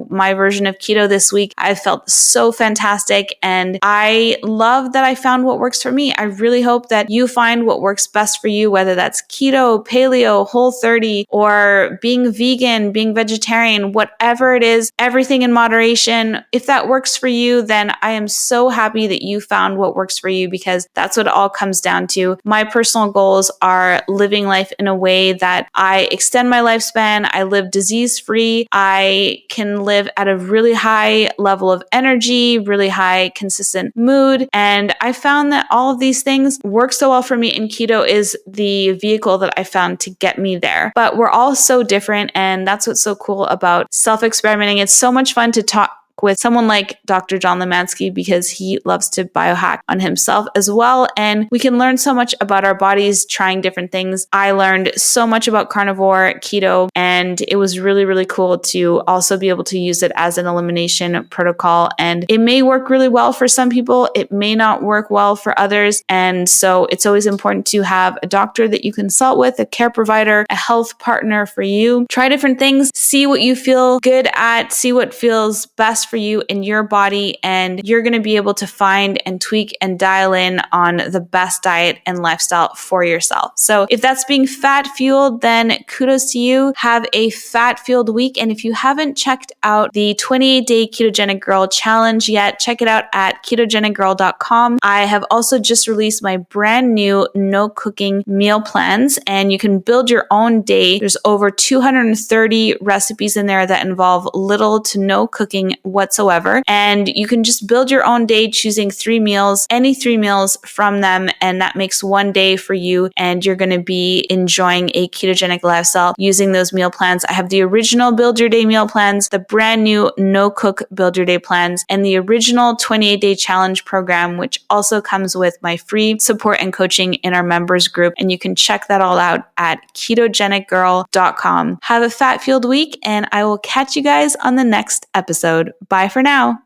my version of keto this week. I felt so fantastic and I love that I found what works for me. I really hope that you find what works best for you, whether that's keto, paleo, Whole30, or being vegan, being vegetarian, whatever it is, everything in moderation. If that works for you, then I am so happy that you found what works for you, because that's what it all comes down to. My personal goals are living life in a way that I extend my lifespan, I live disease-free, I can live at a really high level of energy, really high consistent mood. And I found that all of these things work so well for me, and keto is the vehicle that I found to get me there. But we're all so different, and that's what's so cool about self-experimenting. It's so much fun to talk with someone like Dr. John Limansky, because he loves to biohack on himself as well. And we can learn so much about our bodies trying different things. I learned so much about carnivore keto, and it was really, really cool to also be able to use it as an elimination protocol. And it may work really well for some people. It may not work well for others. And so it's always important to have a doctor that you consult with, a care provider, a health partner for you. Try different things, see what you feel good at, see what feels best for you in your body, and you're going to be able to find and tweak and dial in on the best diet and lifestyle for yourself. So if that's being fat fueled, then kudos to you. Have a fat fueled week. And if you haven't checked out the 28-day Ketogenic Girl Challenge yet, check it out at ketogenicgirl.com. I have also just released my brand new no cooking meal plans, and you can build your own day. There's over 230 recipes in there that involve little to no cooking whatsoever. And you can just build your own day choosing 3 meals, any 3 meals from them. And that makes one day for you. And you're going to be enjoying a ketogenic lifestyle using those meal plans. I have the original Build Your Day meal plans, the brand new No Cook Build Your Day plans, and the original 28-day challenge program, which also comes with my free support and coaching in our members group. And you can check that all out at ketogenicgirl.com. Have a fat-fueled week, and I will catch you guys on the next episode. Bye for now.